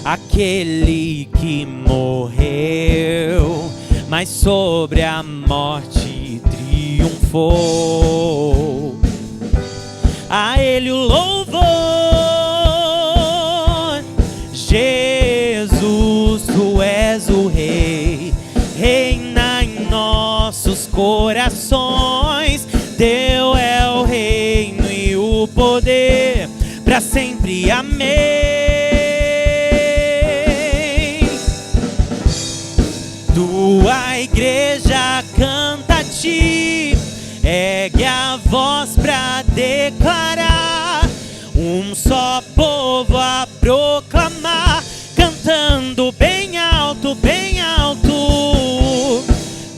aquele que morreu, mas sobre a morte triunfou. A Ele o louvor, Jesus, Tu és o Rei, reina em nossos corações. Teu é o reino e o poder, pra sempre, amém. Tua igreja canta a Ti, ergue a voz pra declarar, um só povo a proclamar, cantando bem alto, bem alto.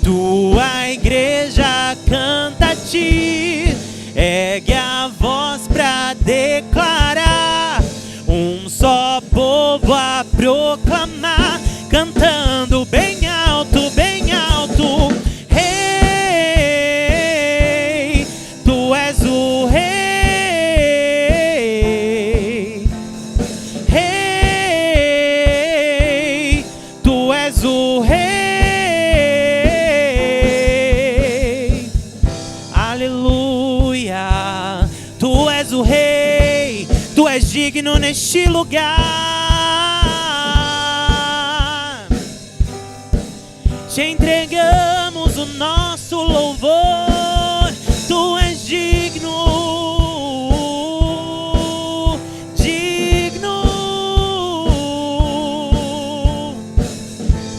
Tua igreja canta a Ti, ergue a voz pra declarar, um só povo a proclamar, cantando bem alto, bem alto. Rei, Tu és o Rei, Rei, Tu és o Rei. Aleluia, Tu és o Rei, Tu és digno neste lugar. Te entregamos o nosso louvor, Tu és digno, digno.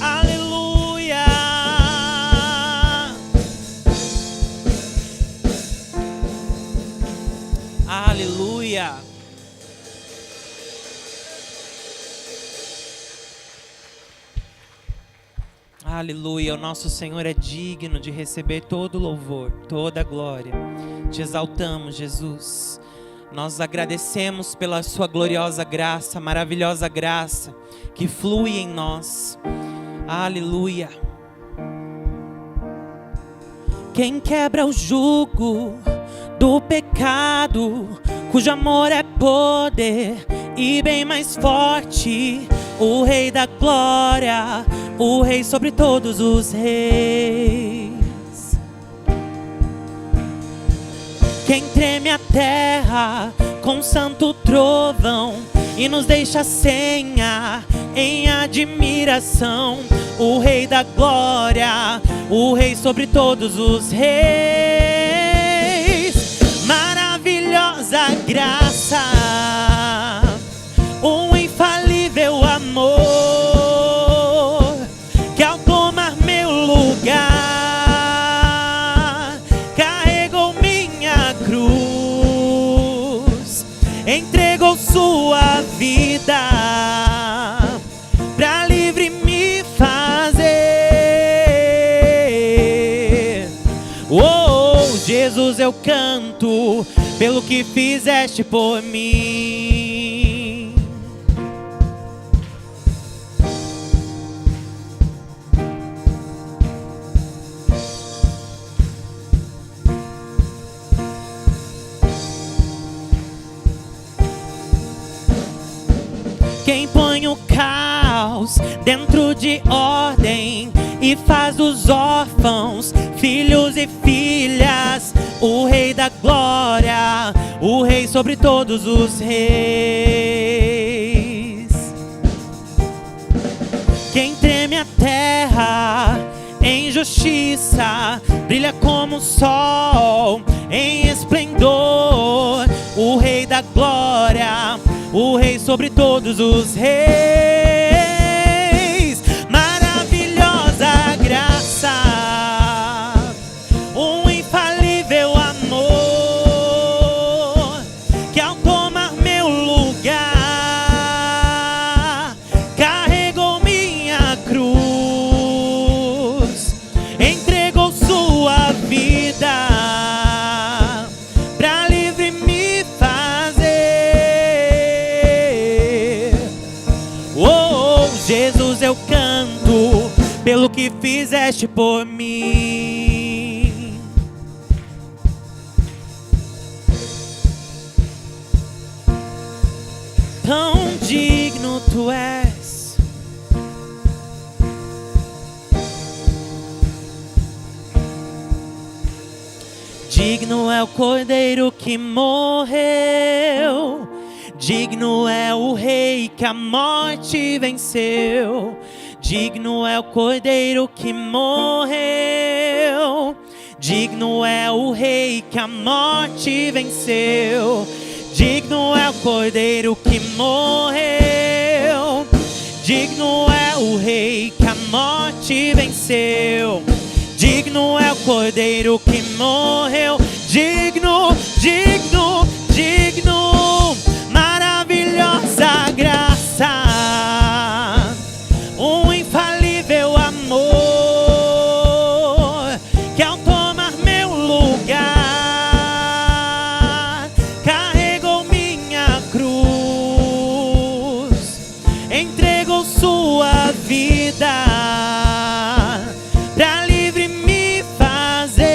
Aleluia. Aleluia. Aleluia, o nosso Senhor é digno de receber todo o louvor, toda a glória. Te exaltamos, Jesus. Nós agradecemos pela sua gloriosa graça, maravilhosa graça que flui em nós. Aleluia. Quem quebra o jugo do pecado, cujo amor é poder e bem mais forte, o Rei da glória, o Rei sobre todos os reis. Quem treme a terra com santo trovão e nos deixa sem ar em admiração, o Rei da glória, o Rei sobre todos os reis. Maravilhosa graça, um infalível amor, que ao tomar meu lugar carregou minha cruz, entregou sua vida pra livre me fazer. Oh, Jesus, eu canto pelo que fizeste por mim. Quem põe o caos dentro de ordem e faz dos órfãos filhos e filhas, o Rei da glória, o Rei sobre todos os reis. Quem treme a terra em justiça, brilha como o sol em esplendor, o Rei da glória, o Rei sobre todos os reis. Maravilhosa graça, um infalível amor, que ao tomar meu lugar carregou minha cruz, entregou sua vida pra livre me fazer. Oh, Jesus, eu canto pelo que fizeste por mim. Tão digno tu és, Digno é o Cordeiro que morreu, digno é o Rei que a morte venceu. Digno é o Cordeiro que morreu, digno é o Rei que a morte venceu. Digno é o Cordeiro que morreu, digno é o Rei que a morte venceu. Digno é o Cordeiro que morreu, digno, digno, digno. Maravilhosa graça, um infalível amor, que ao tomar meu lugar, carregou minha cruz, entregou sua vida pra livre me fazer.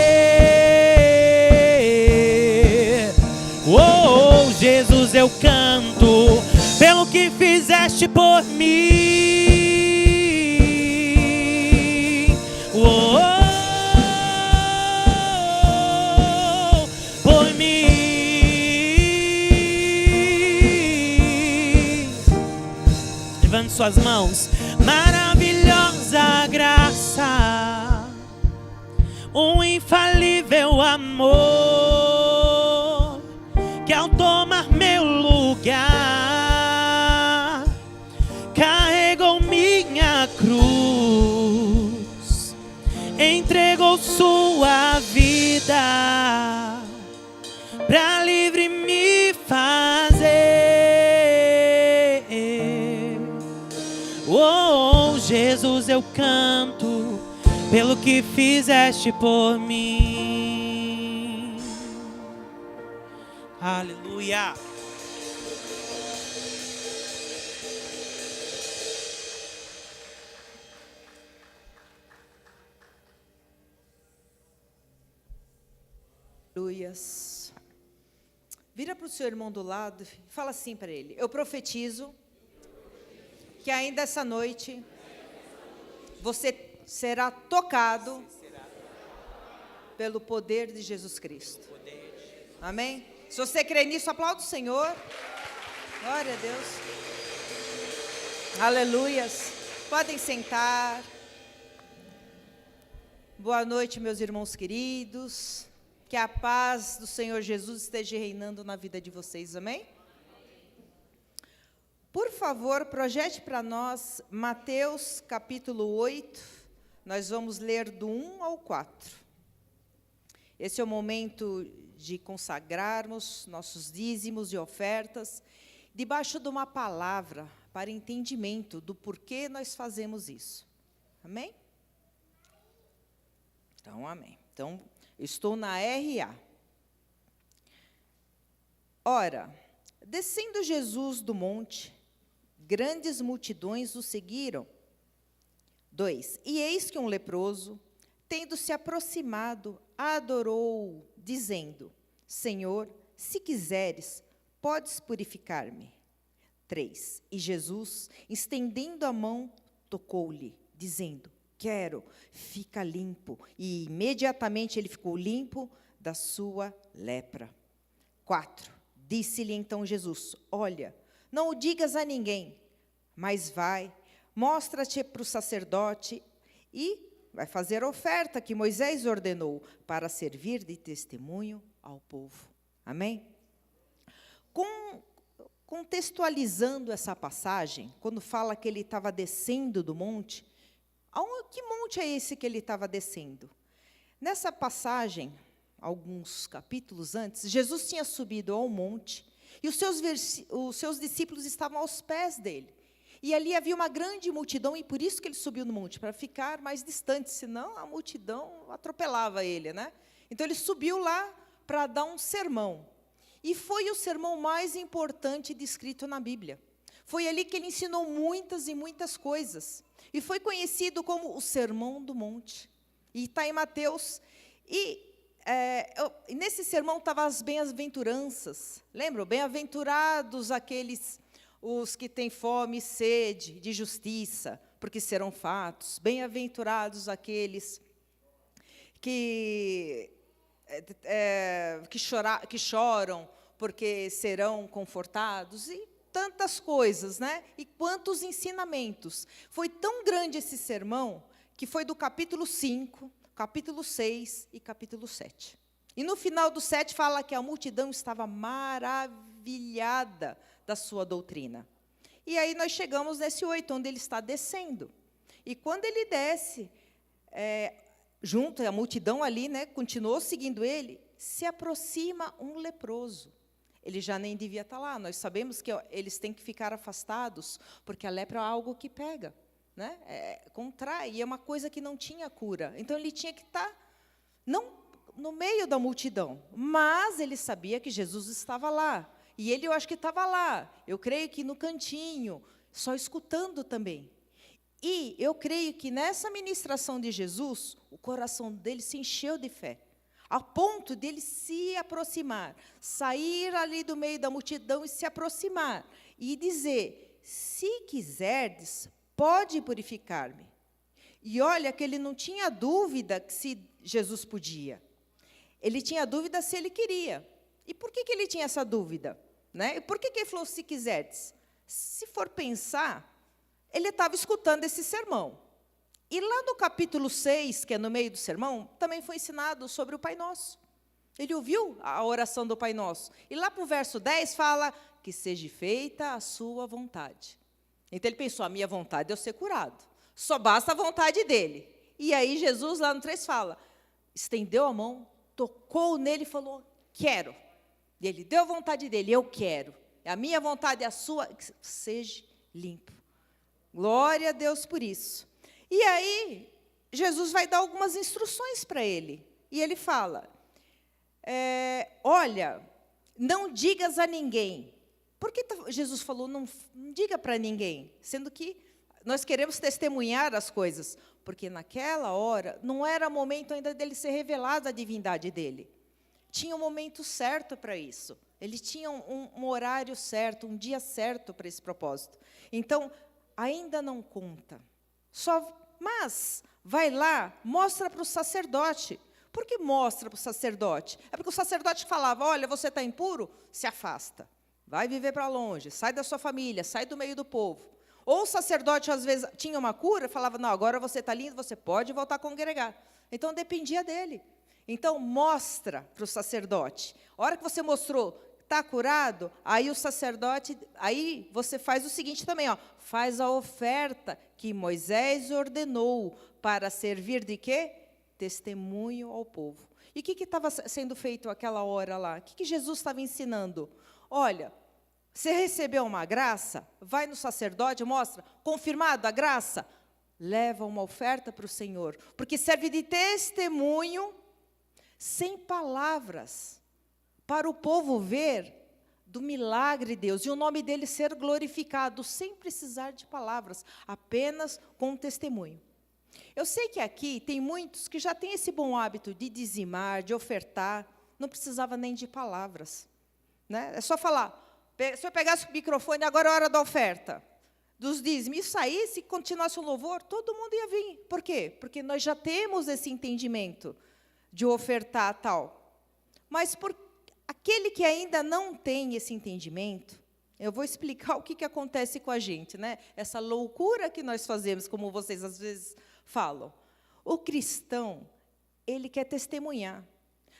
Oh, Jesus, eu canto pelo que fizeste por mim. Oh, por mim. Levante suas mãos. Maravilhosa graça, um infalível amor, que ao tomar meu lugar, carregou minha cruz, entregou sua vida pra livre me fazer. Oh, Jesus, eu canto pelo que fizeste por mim. Aleluia. Aleluias. Vira para o seu irmão do lado e fala assim para ele: eu profetizo que ainda essa noite você será tocado pelo poder de Jesus Cristo. Amém? Se você crê nisso, aplauda o Senhor. Glória a Deus. Aleluias. Podem sentar. Boa noite, meus irmãos queridos. Que a paz do Senhor Jesus esteja reinando na vida de vocês. Amém? Por favor, projete para nós Mateus capítulo 8. Nós vamos ler do 1 ao 4. Esse é o momento de consagrarmos nossos dízimos e ofertas debaixo de uma palavra para entendimento do porquê nós fazemos isso. Amém? Então, amém. Então, eu estou na RA. Ora, descendo Jesus do monte, grandes multidões o seguiram. 2. E eis que um leproso, tendo se aproximado, adorou-o, dizendo: Senhor, se quiseres, podes purificar-me. 3. E Jesus, estendendo a mão, tocou-lhe, dizendo: quero, fica limpo. E imediatamente ele ficou limpo da sua lepra. 4. Disse-lhe então Jesus: olha, não o digas a ninguém, mas vai, mostra-te para o sacerdote e vai fazer a oferta que Moisés ordenou para servir de testemunho ao povo. Amém? Contextualizando essa passagem, quando fala que ele estava descendo do monte, que monte é esse que ele estava descendo? Nessa passagem, alguns capítulos antes, Jesus tinha subido ao monte e os seus discípulos estavam aos pés dele. E ali havia uma grande multidão, e por isso que ele subiu no monte, para ficar mais distante, senão a multidão atropelava ele, né? Então ele subiu lá para dar um sermão. E foi o sermão mais importante descrito na Bíblia. Foi ali que ele ensinou muitas e muitas coisas. E foi conhecido como o Sermão do Monte. E está em Mateus. E nesse sermão estavam as bem-aventuranças. Lembram? Bem-aventurados aqueles os que têm fome e sede de justiça, porque serão fartos. Bem-aventurados aqueles que que choram porque serão confortados, e tantas coisas, né? E quantos ensinamentos. Foi tão grande esse sermão, que foi do capítulo 5, capítulo 6 e capítulo 7. E no final do 7 fala que a multidão estava maravilhada da sua doutrina. E aí nós chegamos nesse 8, onde ele está descendo. E quando ele desce, junto à multidão ali, né, continuou seguindo ele, se aproxima um leproso. Ele já nem devia estar lá. Nós sabemos que eles têm que ficar afastados, porque a lepra é algo que pega, né? Contrai, e é uma coisa que não tinha cura. Então, ele tinha que estar, não no meio da multidão, mas ele sabia que Jesus estava lá. E ele, eu acho que estava lá. Eu creio que no cantinho, só escutando também. E eu creio que nessa ministração de Jesus, o coração dele se encheu de fé, a ponto dele se aproximar, sair ali do meio da multidão e se aproximar, e dizer, se quiserdes, pode purificar-me. E olha que ele não tinha dúvida se Jesus podia. Ele tinha dúvida se ele queria. E por que ele tinha essa dúvida? Né? E por que ele falou, se quiserdes? Se for pensar, ele estava escutando esse sermão. E lá no capítulo 6, que é no meio do sermão, também foi ensinado sobre o Pai Nosso. Ele ouviu a oração do Pai Nosso. E lá para o verso 10 fala que seja feita a sua vontade. Então ele pensou, a minha vontade é eu ser curado. Só basta a vontade dele. E aí Jesus lá no 3 fala, estendeu a mão, tocou nele e falou, quero. E ele deu a vontade dele, eu quero. A minha vontade é a sua, que seja limpo. Glória a Deus por isso. E aí, Jesus vai dar algumas instruções para ele. E ele fala, olha, não digas a ninguém. Por que Jesus falou, não diga para ninguém? Sendo que nós queremos testemunhar as coisas. Porque naquela hora, não era momento ainda dele ser revelado a divindade dele. Tinha um momento certo para isso. Ele tinha um horário certo, um dia certo para esse propósito. Então, ainda não conta. Mas vai lá, mostra para o sacerdote. Por que mostra para o sacerdote? É porque o sacerdote falava, olha, você está impuro? Se afasta. Vai viver para longe, sai da sua família, sai do meio do povo. Ou o sacerdote, às vezes, tinha uma cura, falava, não, agora você está lindo, você pode voltar a congregar. Então, dependia dele. Então, mostra para o sacerdote. A hora que você mostrou, está curado, aí o sacerdote, aí você faz o seguinte também, faz a oferta que Moisés ordenou para servir de quê? Testemunho ao povo. E o que estava sendo feito aquela hora lá? O que Jesus estava ensinando? Olha, você recebeu uma graça, vai no sacerdote, mostra, confirmado a graça, leva uma oferta para o Senhor, porque serve de testemunho, sem palavras, para o povo ver do milagre de Deus, e o nome dele ser glorificado, sem precisar de palavras, apenas com testemunho. Eu sei que aqui tem muitos que já têm esse bom hábito de dizimar, de ofertar, não precisava nem de palavras. Né? É só falar, se eu pegasse o microfone, agora é a hora da oferta, dos dízimos, e sair, se continuasse um louvor, todo mundo ia vir. Por quê? Porque nós já temos esse entendimento de ofertar tal. Mas por aquele que ainda não tem esse entendimento, eu vou explicar o que acontece com a gente, né? Essa loucura que nós fazemos, como vocês às vezes falam. O cristão, ele quer testemunhar.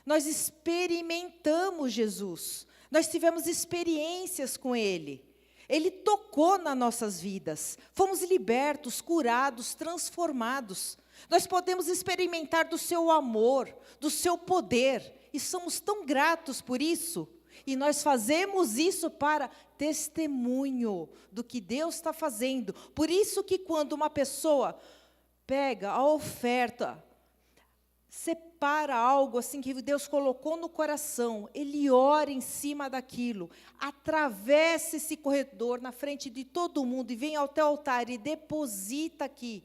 Nós experimentamos Jesus. Nós tivemos experiências com Ele. Ele tocou nas nossas vidas. Fomos libertos, curados, transformados. Nós podemos experimentar do seu amor, do seu poder. E somos tão gratos por isso. E nós fazemos isso para testemunho do que Deus está fazendo. Por isso que quando uma pessoa pega a oferta, separa algo assim que Deus colocou no coração, ele ora em cima daquilo, atravessa esse corredor na frente de todo mundo e vem até o altar e deposita aqui.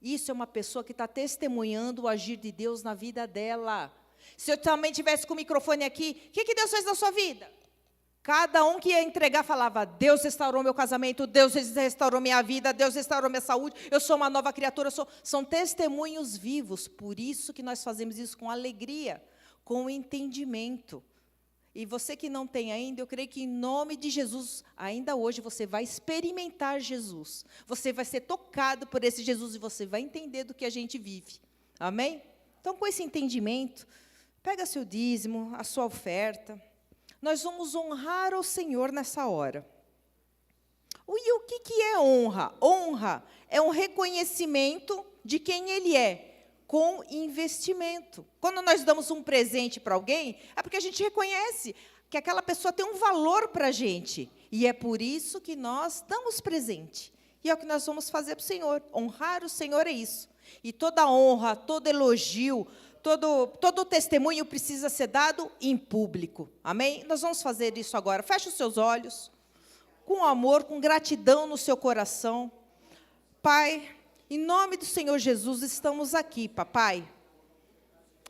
Isso é uma pessoa que está testemunhando o agir de Deus na vida dela. Se eu também tivesse com o microfone aqui, o que Deus fez na sua vida? Cada um que ia entregar falava, Deus restaurou meu casamento, Deus restaurou minha vida, Deus restaurou minha saúde, eu sou uma nova criatura, são testemunhos vivos, por isso que nós fazemos isso com alegria, com entendimento. E você que não tem ainda, eu creio que em nome de Jesus, ainda hoje você vai experimentar Jesus. Você vai ser tocado por esse Jesus e você vai entender do que a gente vive. Amém? Então, com esse entendimento, pega seu dízimo, a sua oferta. Nós vamos honrar o Senhor nessa hora. E o que é honra? Honra é um reconhecimento de quem Ele é, com investimento. Quando nós damos um presente para alguém, é porque a gente reconhece que aquela pessoa tem um valor para a gente. E é por isso que nós damos presente. E é o que nós vamos fazer para o Senhor. Honrar o Senhor é isso. E toda honra, todo elogio, todo testemunho precisa ser dado em público. Amém? Nós vamos fazer isso agora. Feche os seus olhos, com amor, com gratidão no seu coração. Pai, em nome do Senhor Jesus, estamos aqui, papai.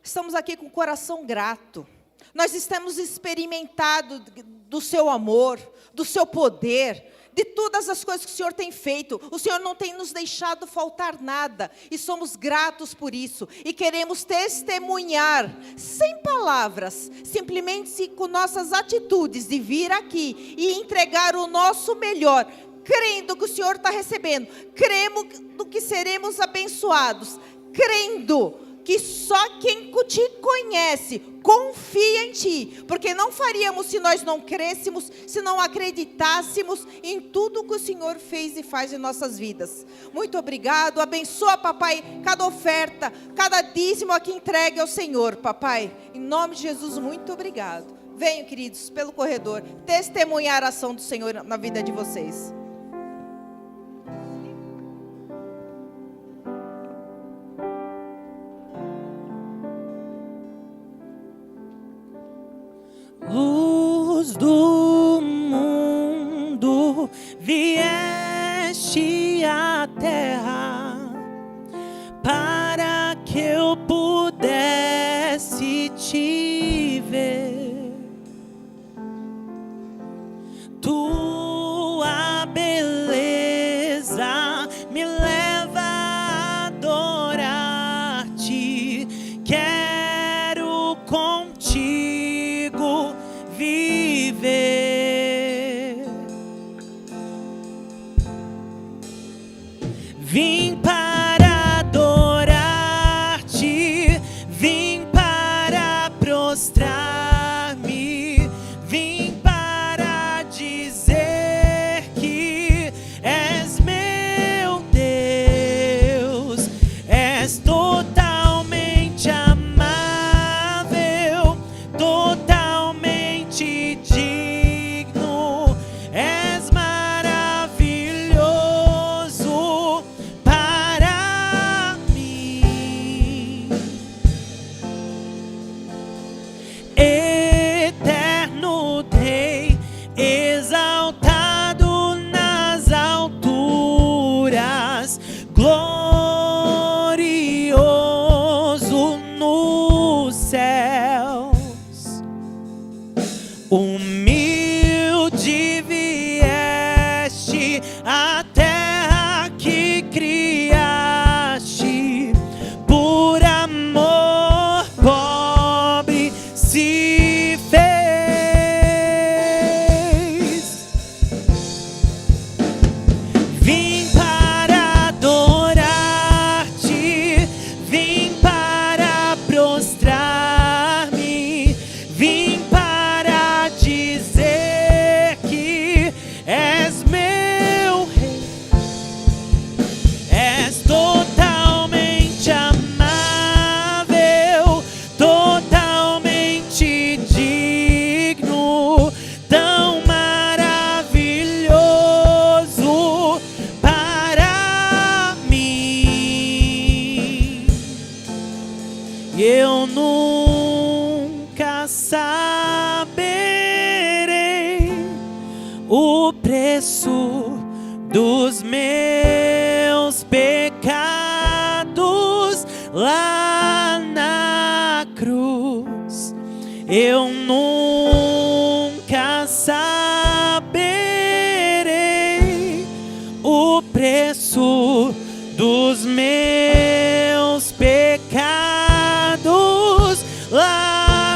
Estamos aqui com o coração grato. Nós estamos experimentado do seu amor, do seu poder, de todas as coisas que o Senhor tem feito. O Senhor não tem nos deixado faltar nada. E somos gratos por isso. E queremos testemunhar, sem palavras, simplesmente com nossas atitudes, de vir aqui e entregar o nosso melhor, crendo que o Senhor está recebendo, crendo que seremos abençoados, crendo que só quem te conhece confia em Ti, porque não faríamos se nós não crêssemos, se não acreditássemos em tudo que o Senhor fez e faz em nossas vidas. Muito obrigado, abençoa, papai, cada oferta, cada dízimo aqui entregue ao Senhor, papai, em nome de Jesus, muito obrigado. Venham, queridos, pelo corredor, testemunhar a ação do Senhor na vida de vocês. Luz do mundo, vieste à terra para que eu pudesse te ver. Tua beleza me leva a adorar-te. Quero contigo viver. Vim para adorar-te, vim para prostrar-me, vim para dizer que és meu Deus, és totalmente amável, totalmente digno, és maravilhoso para mim. Eterno Rei, exaltado nas alturas, glorioso nos céus. Humilde vieste à terra que criaste, por amor pobre se fez. Vim para adorar-te, vim para prostrar-me, vim para dizer que és meu Rei, és totalmente amável, totalmente digno, tão maravilhoso para mim. Eu nunca saberei o preço dos meus pecados lá na cruz. Eu nunca saberei o preço dos meus pecados lá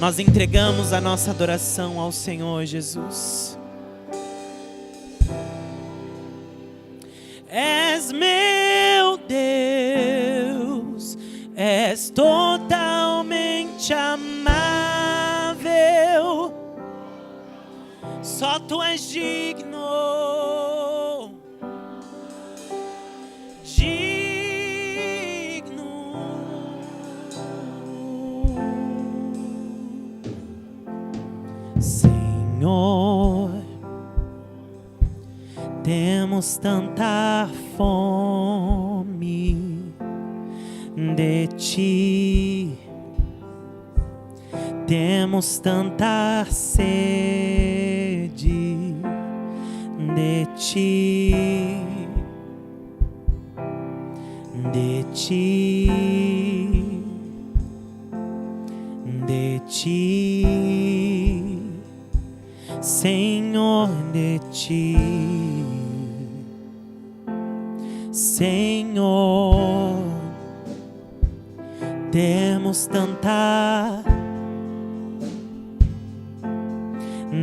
Nós entregamos a nossa adoração ao Senhor Jesus. És meu Deus, és totalmente amável, só Tu és digno, Senhor. Temos tanta fome de Ti, temos tanta sede de Ti, de Ti, de Ti, Senhor, de Ti. Senhor, temos tanta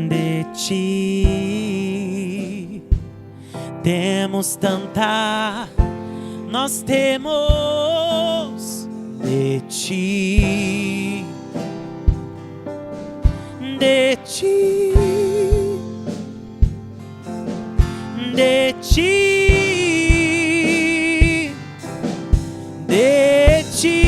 de Ti, temos tanta, nós temos de Ti, de Ti, de Ti. De Ti,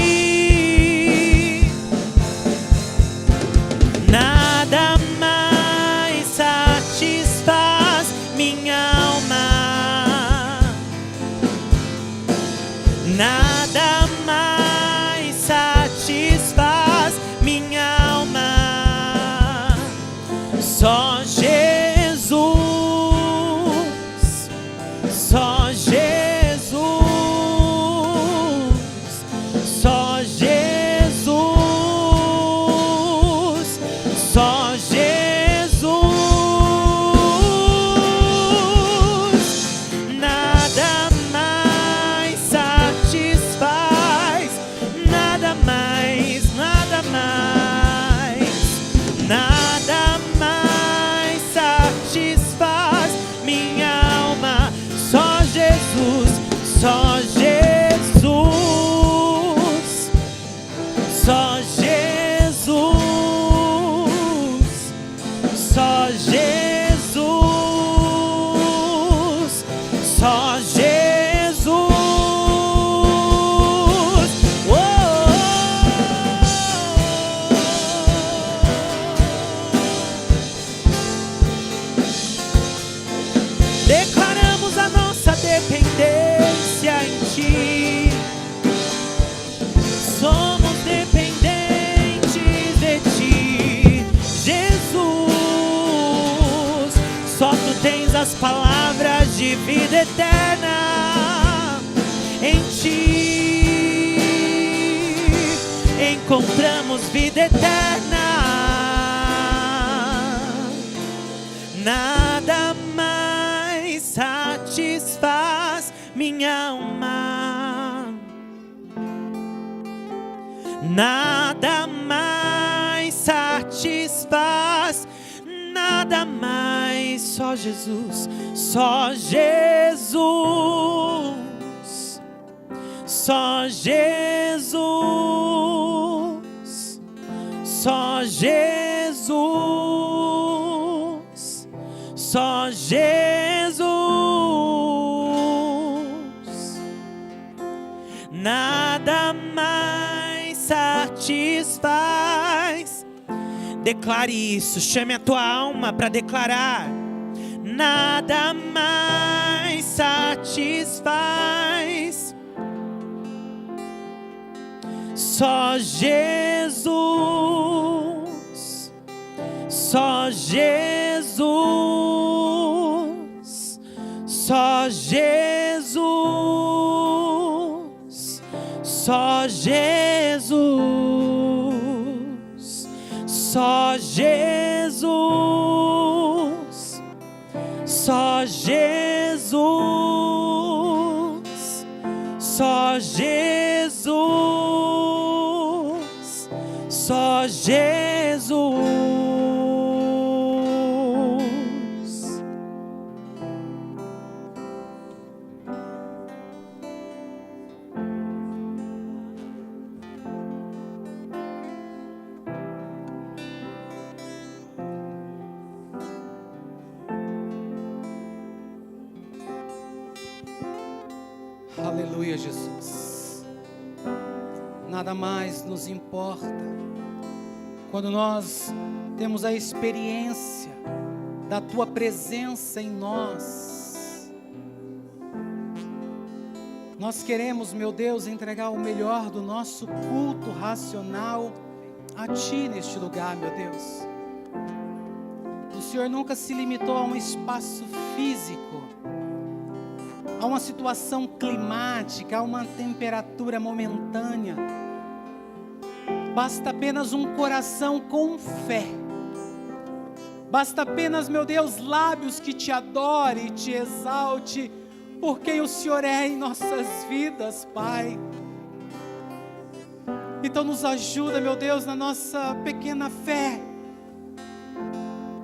nada mais satisfaz minha alma, nada mais satisfaz minha alma, só Jesus, só Jesus. Só Jesus, só Jesus, só Jesus, só Jesus. Oh, declaramos a nossa dependência em Ti, somos dependentes de Ti, Jesus. Só Tu tens as palavras de vida eterna, em Ti encontramos vida eterna. Nada mais satisfaz minha alma, nada mais satisfaz, nada mais, só Jesus, só Jesus, só Jesus, só Jesus, só Jesus. Nada mais satisfaz. Declare isso, chame a tua alma para declarar. Nada mais satisfaz, só Jesus, só Jesus, só Jesus, só Jesus, só Jesus, só Jesus, só Jesus, só Jesus. Aleluia, Jesus. Nada mais nos importa quando nós temos a experiência da Tua presença em nós. Nós queremos, meu Deus, entregar o melhor do nosso culto racional a Ti neste lugar, meu Deus. O Senhor nunca se limitou a um espaço físico, a uma situação climática, a uma temperatura momentânea. Basta apenas um coração com fé. Basta apenas, meu Deus, lábios que Te adore e Te exalte por quem o Senhor é em nossas vidas, Pai. Então nos ajuda, meu Deus, na nossa pequena fé,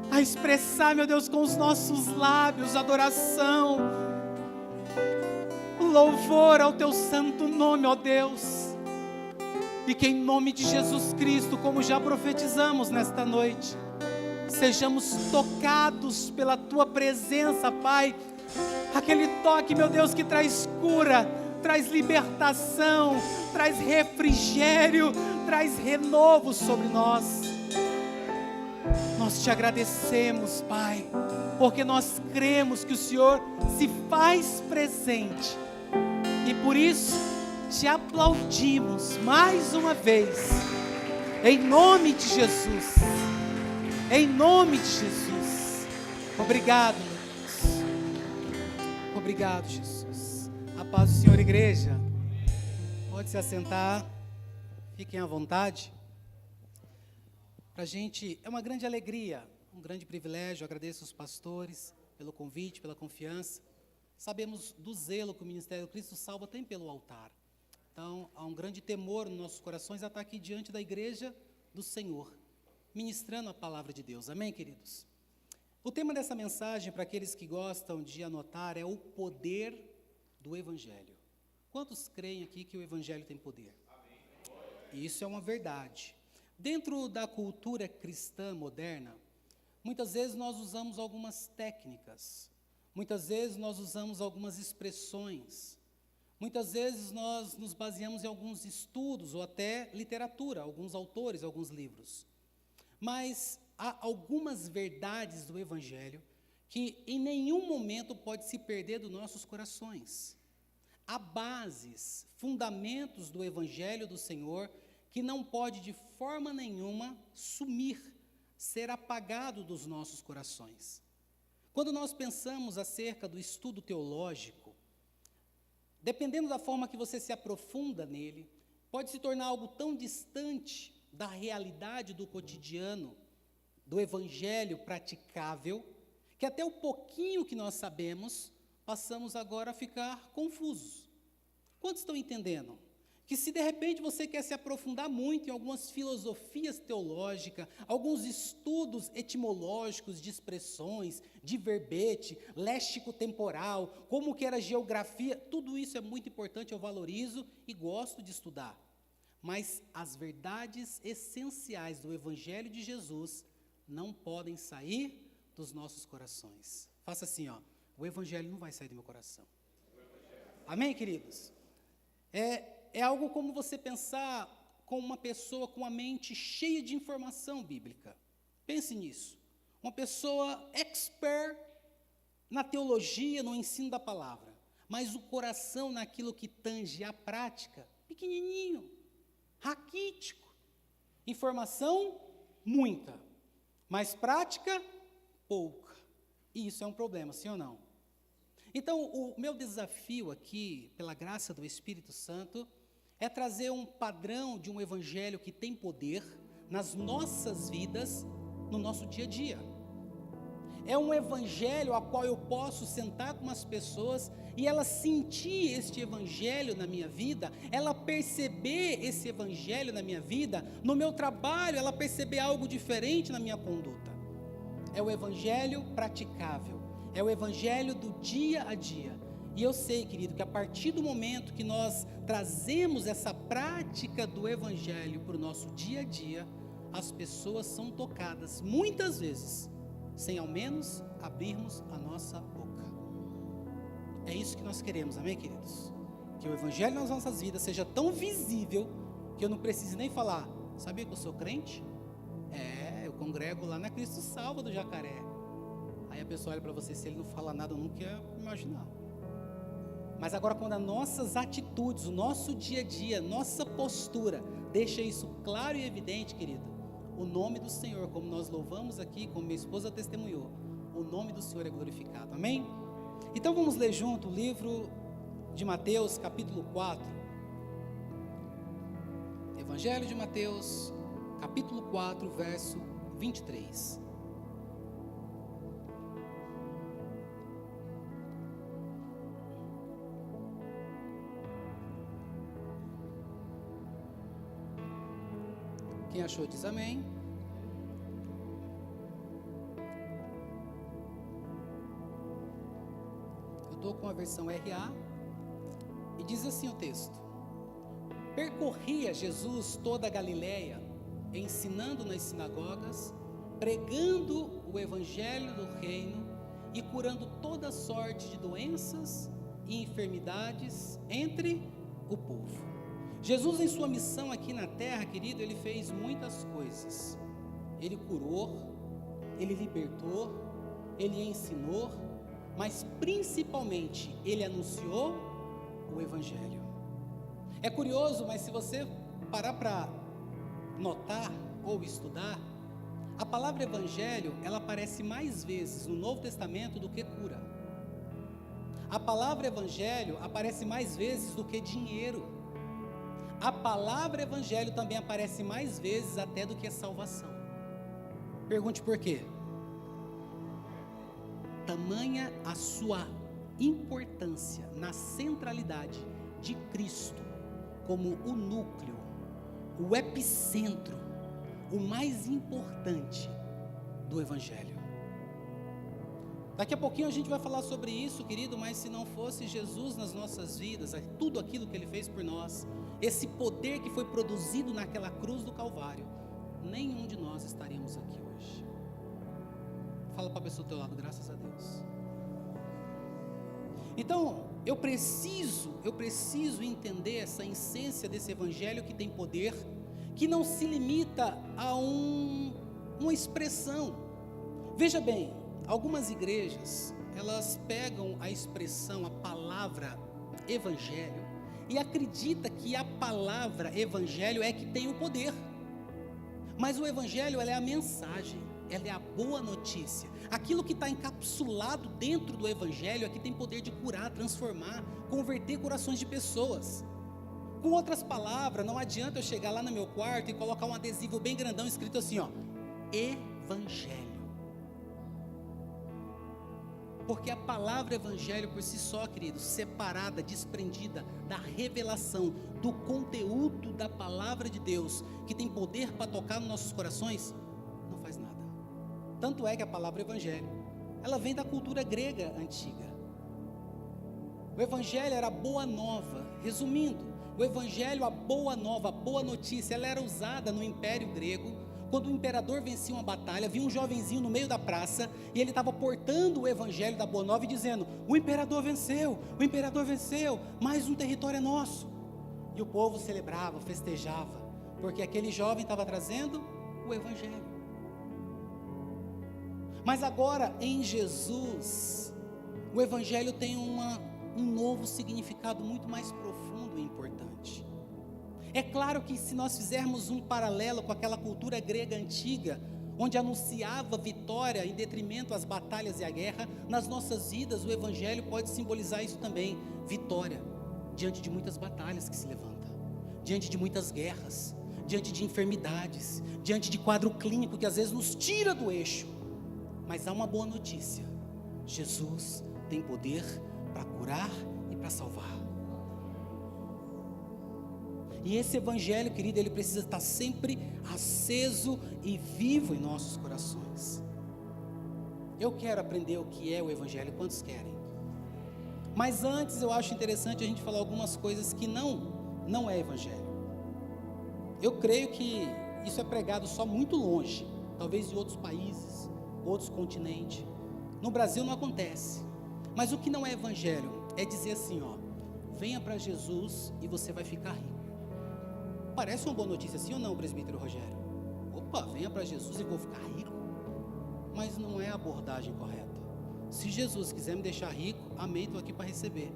a expressar, meu Deus, com os nossos lábios, adoração, louvor ao Teu santo nome, ó Deus. E que em nome de Jesus Cristo, como já profetizamos nesta noite, sejamos tocados pela Tua presença, Pai. Aquele toque, meu Deus, que traz cura, traz libertação, traz refrigério, traz renovo sobre nós. Nós Te agradecemos, Pai, porque nós cremos que o Senhor se faz presente. E por isso Te aplaudimos mais uma vez, em nome de Jesus, em nome de Jesus. Obrigado, meu Deus. Obrigado, Jesus. A paz do Senhor, igreja. Pode se assentar, fiquem à vontade. Para a gente é uma grande alegria, um grande privilégio. Agradeço aos pastores pelo convite, pela confiança. Sabemos do zelo que o Ministério Cristo Salva tem pelo altar. Então, há um grande temor nos nossos corações a estar aqui diante da igreja do Senhor, ministrando a palavra de Deus. Amém, queridos? O tema dessa mensagem, para aqueles que gostam de anotar, é o poder do Evangelho. Quantos creem aqui que o Evangelho tem poder? Amém. Isso é uma verdade. Dentro da cultura cristã moderna, muitas vezes nós usamos algumas técnicas, muitas vezes nós usamos algumas expressões, muitas vezes nós nos baseamos em alguns estudos ou até literatura, alguns autores, alguns livros. Mas há algumas verdades do Evangelho que em nenhum momento pode se perder dos nossos corações. Há bases, fundamentos do Evangelho do Senhor que não pode de forma nenhuma sumir, ser apagado dos nossos corações. Quando nós pensamos acerca do estudo teológico, dependendo da forma que você se aprofunda nele, pode se tornar algo tão distante da realidade do cotidiano, do Evangelho praticável, que até o pouquinho que nós sabemos, passamos agora a ficar confusos. Quantos estão entendendo? Que se de repente você quer se aprofundar muito em algumas filosofias teológicas, alguns estudos etimológicos de expressões, de verbete, léxico-temporal, como que era a geografia, tudo isso é muito importante, eu valorizo e gosto de estudar. Mas as verdades essenciais do Evangelho de Jesus não podem sair dos nossos corações. Faça assim, ó, o Evangelho não vai sair do meu coração. Amém, queridos? É algo como você pensar com uma pessoa com a mente cheia de informação bíblica. Pense nisso. Uma pessoa expert na teologia, no ensino da palavra, mas o coração naquilo que tange a prática, pequenininho, raquítico. Informação, muita, mas prática, pouca. E isso é um problema, sim ou não? Então, o meu desafio aqui, pela graça do Espírito Santo, é trazer um padrão de um evangelho que tem poder nas nossas vidas, no nosso dia a dia. É um evangelho a qual eu posso sentar com as pessoas e ela sentir este evangelho na minha vida, ela perceber esse evangelho na minha vida, no meu trabalho, ela perceber algo diferente na minha conduta. É o evangelho praticável, é o evangelho do dia a dia. E eu sei, querido, que a partir do momento que nós trazemos essa prática do Evangelho para o nosso dia a dia, as pessoas são tocadas, muitas vezes, sem ao menos abrirmos a nossa boca. É isso que nós queremos, amém, queridos? que o evangelho nas nossas vidas seja tão visível que eu não precise nem falar, sabia que eu sou crente? Eu congrego lá na Cristo Salva do Jacaré. Aí a pessoa olha para você, se ele não fala nada, eu não quero imaginar. Mas agora, quando as nossas atitudes, o nosso dia a dia, nossa postura, deixa isso claro e evidente, querido, o nome do Senhor, como nós louvamos aqui, como minha esposa testemunhou, o nome do Senhor é glorificado, amém? Então vamos ler junto o livro de Mateus, capítulo 4. Evangelho de Mateus, capítulo 4, verso 23. Quem achou diz amém. Eu estou com a versão RA e diz assim o texto: percorria Jesus toda a Galileia, ensinando nas sinagogas, pregando o evangelho do reino e curando toda sorte de doenças e enfermidades entre o povo. Jesus, em sua missão aqui na terra, querido, ele fez muitas coisas. Ele curou, ele libertou, ele ensinou, mas principalmente ele anunciou o evangelho. É curioso, mas se você parar para notar ou estudar, a palavra evangelho, ela aparece mais vezes no Novo Testamento do que cura. A palavra evangelho aparece mais vezes do que dinheiro. A palavra evangelho também aparece mais vezes até do que salvação. Pergunte por quê? Tamanha a sua importância na centralidade de Cristo como o núcleo, o epicentro, o mais importante do evangelho. Daqui a pouquinho a gente vai falar sobre isso, querido, mas se não fosse Jesus nas nossas vidas, tudo aquilo que ele fez por nós, esse poder que foi produzido naquela cruz do Calvário, nenhum de nós estaríamos aqui hoje. Fala para a pessoa do teu lado, graças a Deus. Então, eu preciso entender essa essência desse evangelho que tem poder, que não se limita a uma expressão. Veja bem, algumas igrejas, elas pegam a expressão, a palavra evangelho, e acredita que a palavra evangelho é que tem o poder. Mas o evangelho, ela é a mensagem, ela é a boa notícia. Aquilo que está encapsulado dentro do evangelho é que tem poder de curar, transformar, converter corações de pessoas. Com outras palavras, não adianta eu chegar lá no meu quarto e colocar um adesivo bem grandão escrito assim, ó, evangelho. Porque a palavra evangelho por si só, querido, separada, desprendida da revelação, do conteúdo da palavra de Deus, que tem poder para tocar nos nossos corações, não faz nada. Tanto é que a palavra evangelho, ela vem da cultura grega antiga. O evangelho era a boa nova. Resumindo, o evangelho, a boa nova, a boa notícia, ela era usada no Império Grego. Quando o imperador vencia uma batalha, vinha um jovenzinho no meio da praça, e ele estava portando o evangelho da boa nova e dizendo, o imperador venceu, mais um território é nosso. E o povo celebrava, festejava, porque aquele jovem estava trazendo o evangelho. Mas agora, em Jesus, o evangelho tem um novo significado muito mais profundo e importante. É claro que se nós fizermos um paralelo com aquela cultura grega antiga, onde anunciava vitória em detrimento às batalhas e à guerra, nas nossas vidas o evangelho pode simbolizar isso também, vitória, diante de muitas batalhas que se levantam, diante de muitas guerras, diante de enfermidades, diante de quadro clínico que às vezes nos tira do eixo. Mas há uma boa notícia, Jesus tem poder para curar e para salvar. E esse evangelho, querido, ele precisa estar sempre aceso e vivo em nossos corações. Eu quero aprender o que é o evangelho, quantos querem? Mas antes eu acho interessante a gente falar algumas coisas que não é evangelho. Eu creio que isso é pregado só muito longe, talvez em outros países, outros continentes. No Brasil não acontece. Mas o que não é evangelho é dizer assim, ó, venha para Jesus e você vai ficar rico. Parece uma boa notícia, sim ou não, presbítero Rogério? Opa, venha para Jesus e vou ficar rico. Mas não é a abordagem correta. Se Jesus quiser me deixar rico, amém, estou aqui para receber.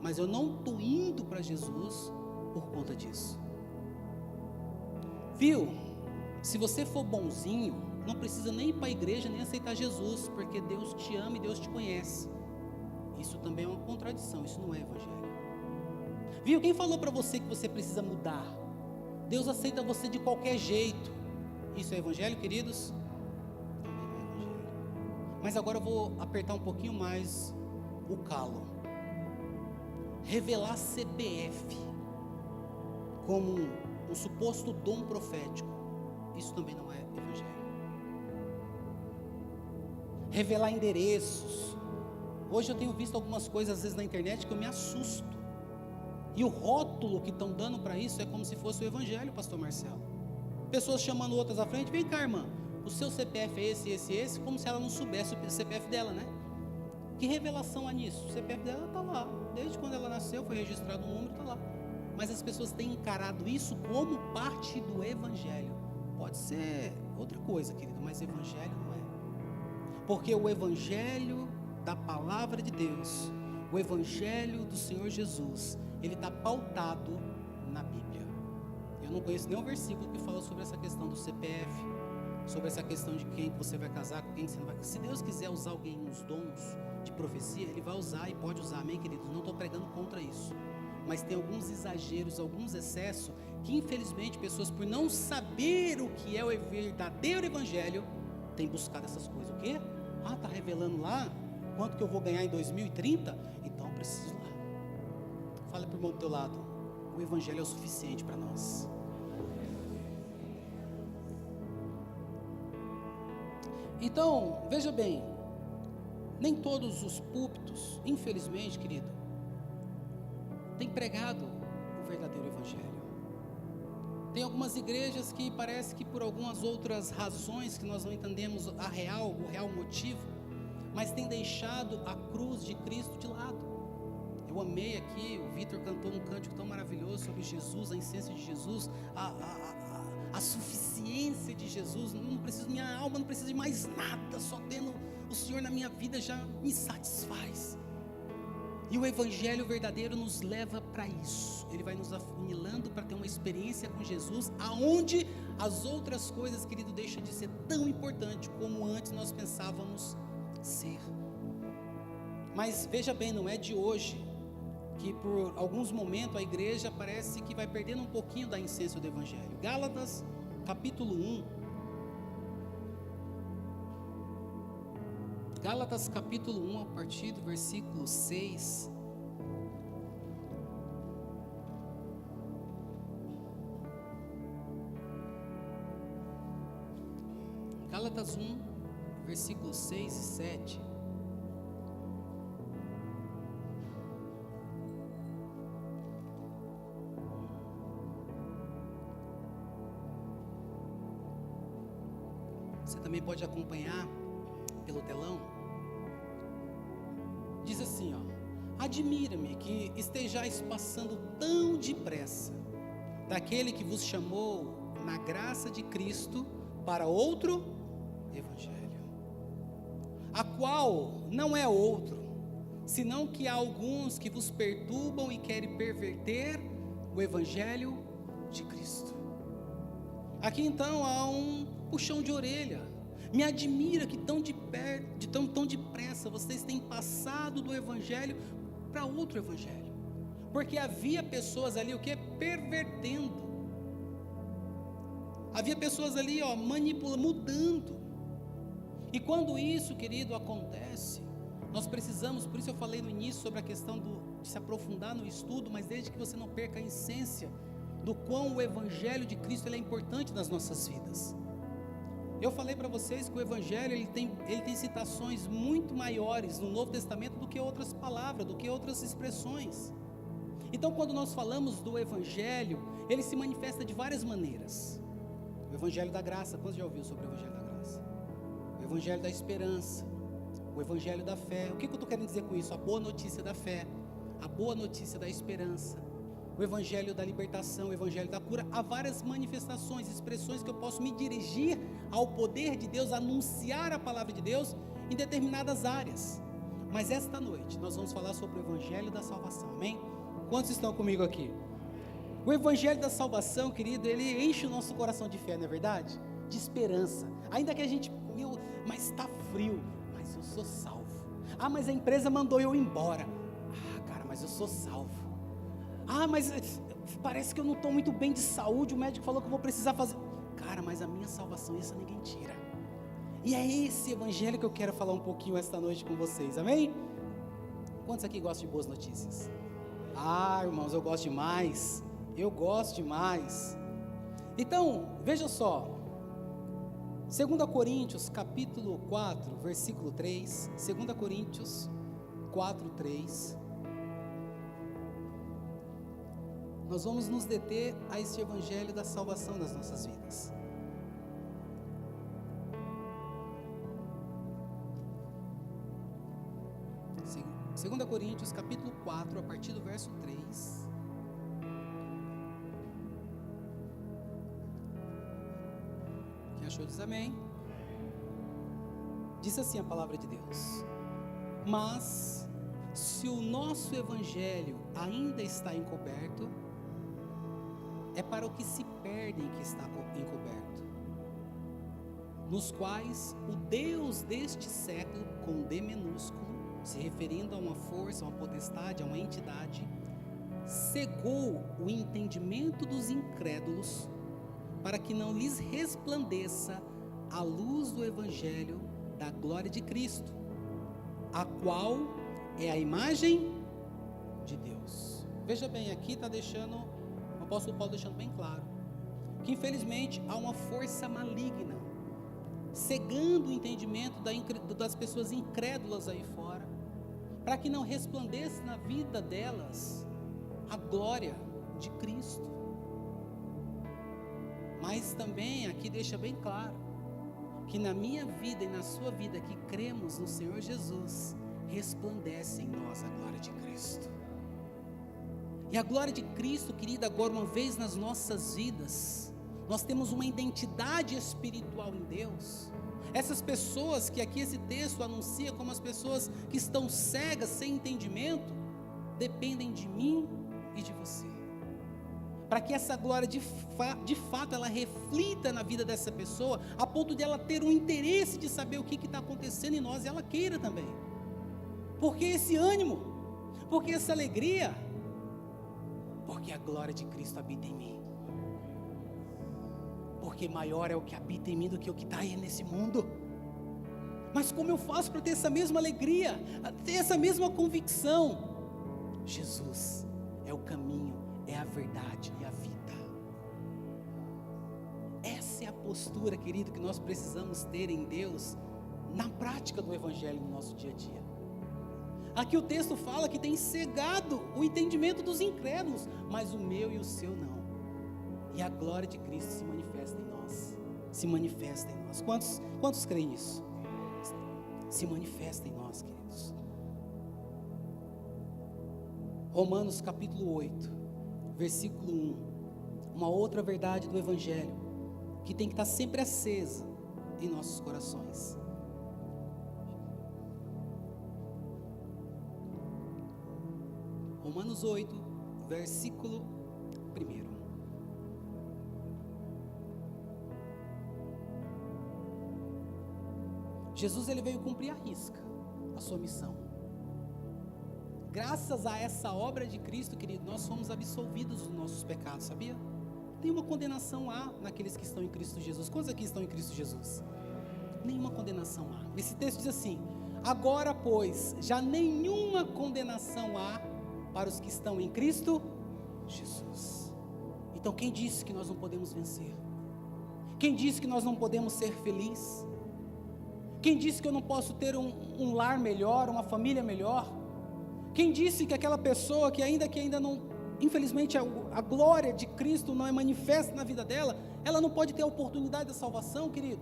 Mas eu não estou indo para Jesus por conta disso. Viu? Se você for bonzinho, não precisa nem ir para a igreja, nem aceitar Jesus, porque Deus te ama e Deus te conhece. Isso também é uma contradição, isso não é evangelho. Viu? Quem falou para você que você precisa mudar? Deus aceita você de qualquer jeito. Isso é evangelho, queridos? Também não é evangelho. Mas agora eu vou apertar um pouquinho mais o calo. Revelar CPF como um suposto dom profético, isso também não é evangelho. Revelar endereços. Hoje eu tenho visto algumas coisas às vezes na internet que eu me assusto. E o rótulo que estão dando para isso é como se fosse o evangelho, pastor Marcelo. Pessoas chamando outras à frente, vem cá, irmã, o seu CPF é esse, como se ela não soubesse o CPF dela, né? Que revelação há nisso? O CPF dela está lá, desde quando ela nasceu, foi registrado o número, está lá. Mas as pessoas têm encarado isso como parte do evangelho. Pode ser outra coisa, querido, mas evangelho não é. Porque o evangelho da palavra de Deus, o evangelho do Senhor Jesus, ele está pautado na Bíblia. Eu não conheço nenhum versículo que fala sobre essa questão do CPF, sobre essa questão de quem você vai casar, com quem você não vai casar. Se Deus quiser usar alguém nos dons de profecia, ele vai usar e pode usar, amém, queridos? Não estou pregando contra isso. Mas tem alguns exageros, alguns excessos, que infelizmente pessoas, por não saber o que é o verdadeiro evangelho, têm buscado essas coisas. O quê? Ah, está revelando lá quanto que eu vou ganhar em 2030? Então eu preciso lá. Fala para o irmão do teu lado, o evangelho é o suficiente para nós. Então, veja bem, nem todos os púlpitos, infelizmente, querido, têm pregado o verdadeiro evangelho. Tem algumas igrejas que parece que por algumas outras razões que nós não entendemos o real motivo, mas tem deixado a cruz de Cristo de lado. Eu amei aqui, o Vitor cantou um cântico tão maravilhoso sobre Jesus, a essência de Jesus, a suficiência de Jesus. Não preciso, minha alma não precisa de mais nada, só tendo o Senhor na minha vida já me satisfaz. E o evangelho verdadeiro nos leva para isso. Ele vai nos afunilando para ter uma experiência com Jesus, aonde as outras coisas, querido, deixam de ser tão importante como antes nós pensávamos ser. Mas veja bem, não é de hoje que por alguns momentos a igreja parece que vai perdendo um pouquinho da essência do evangelho. Gálatas capítulo 1. Gálatas capítulo 1, a partir do versículo 6. Gálatas 1, versículos 6 e 7. Você também pode acompanhar pelo telão. Diz assim, ó: admira-me que estejais passando tão depressa daquele que vos chamou na graça de Cristo para outro evangelho, a qual não é outro, senão que há alguns que vos perturbam e querem perverter o evangelho de Cristo. Aqui então há um puxão de orelha. Me admira que tão depressa vocês têm passado do evangelho para outro evangelho, porque havia pessoas ali, o que? Pervertendo. Havia pessoas ali, manipulando, mudando. E quando isso, querido, acontece, nós precisamos, por isso eu falei no início sobre a questão de se aprofundar no estudo, mas desde que você não perca a essência do quão o evangelho de Cristo ele é importante nas nossas vidas. Eu falei para vocês que o evangelho ele tem citações muito maiores no Novo Testamento do que outras palavras, do que outras expressões. Então, quando nós falamos do evangelho, ele se manifesta de várias maneiras. O evangelho da graça, quantos já ouviu sobre o evangelho da graça? O evangelho da esperança, o evangelho da fé. O que eu estou querendo dizer com isso? A boa notícia da fé, a boa notícia da esperança, o evangelho da libertação, o evangelho da cura. Há várias manifestações, expressões que eu posso me dirigir ao poder de Deus, anunciar a palavra de Deus em determinadas áreas. Mas esta noite nós vamos falar sobre o evangelho da salvação, amém? Quantos estão comigo aqui? O evangelho da salvação, querido, ele enche o nosso coração de fé, não é verdade? De esperança. Ainda que a gente, mas está frio, mas eu sou salvo. Ah, mas a empresa mandou eu ir embora. Ah, cara, mas eu sou salvo. Ah, mas parece que eu não estou muito bem de saúde, o médico falou que eu vou precisar fazer. Cara, mas a minha salvação, isso ninguém tira. E é esse evangelho que eu quero falar um pouquinho esta noite com vocês, amém? Quantos aqui gostam de boas notícias? Ah, irmãos, eu gosto demais. Eu gosto demais. Então, veja só. 2 Coríntios, capítulo 4, versículo 3. 2 Coríntios 4, 3. Nós vamos nos deter a este evangelho da salvação nas nossas vidas. Segunda Coríntios, capítulo 4, a partir do verso 3. Quem achou diz amém. Diz assim a palavra de Deus: mas se o nosso evangelho ainda está encoberto, é para o que se perdem que está encoberto, nos quais o Deus deste século, com D minúsculo, se referindo a uma força, a uma potestade, a uma entidade, cegou o entendimento dos incrédulos, para que não lhes resplandeça a luz do evangelho da glória de Cristo, a qual é a imagem de Deus. Veja bem, aqui está deixando, o apóstolo Paulo deixando bem claro, que infelizmente há uma força maligna, cegando o entendimento das pessoas incrédulas aí fora, para que não resplandeça na vida delas a glória de Cristo. Mas também aqui deixa bem claro, que na minha vida e na sua vida que cremos no Senhor Jesus, resplandece em nós a glória de Cristo. E a glória de Cristo, querida, agora uma vez nas nossas vidas, nós temos uma identidade espiritual em Deus. Essas pessoas que aqui esse texto anuncia como as pessoas que estão cegas, sem entendimento, dependem de mim e de você, para que essa glória de fato ela reflita na vida dessa pessoa, a ponto de ela ter um interesse de saber o que está acontecendo em nós, e ela queira também. Porque esse ânimo, porque essa alegria, porque a glória de Cristo habita em mim. Porque maior é o que habita em mim do que o que está aí nesse mundo. Mas como eu faço para ter essa mesma alegria, ter essa mesma convicção? Jesus é o caminho, é a verdade e a vida. Essa é a postura, querido, que nós precisamos ter em Deus, na prática do evangelho no nosso dia a dia. Aqui o texto fala que tem cegado o entendimento dos incrédulos, mas o meu e o seu não. E a glória de Cristo se manifesta em nós. Se manifesta em nós. Quantos creem nisso? Se manifesta em nós, queridos. Romanos capítulo 8, versículo 1. Uma outra verdade do evangelho, que tem que estar sempre acesa em nossos corações. Romanos 8, versículo 1. Jesus, ele veio cumprir à risca a sua missão. Graças a essa obra de Cristo, querido, nós fomos absolvidos dos nossos pecados, sabia? Nenhuma condenação há naqueles que estão em Cristo Jesus. Quantos aqui estão em Cristo Jesus? Nenhuma condenação há. Esse texto diz assim: agora, pois, já nenhuma condenação há para os que estão em Cristo Jesus. Então, quem disse que nós não podemos vencer? Quem disse que nós não podemos ser felizes? Quem disse que eu não posso ter um lar melhor, uma família melhor? Quem disse que aquela pessoa que ainda não, infelizmente a glória de Cristo não é manifesta na vida dela, ela não pode ter a oportunidade da salvação, querido?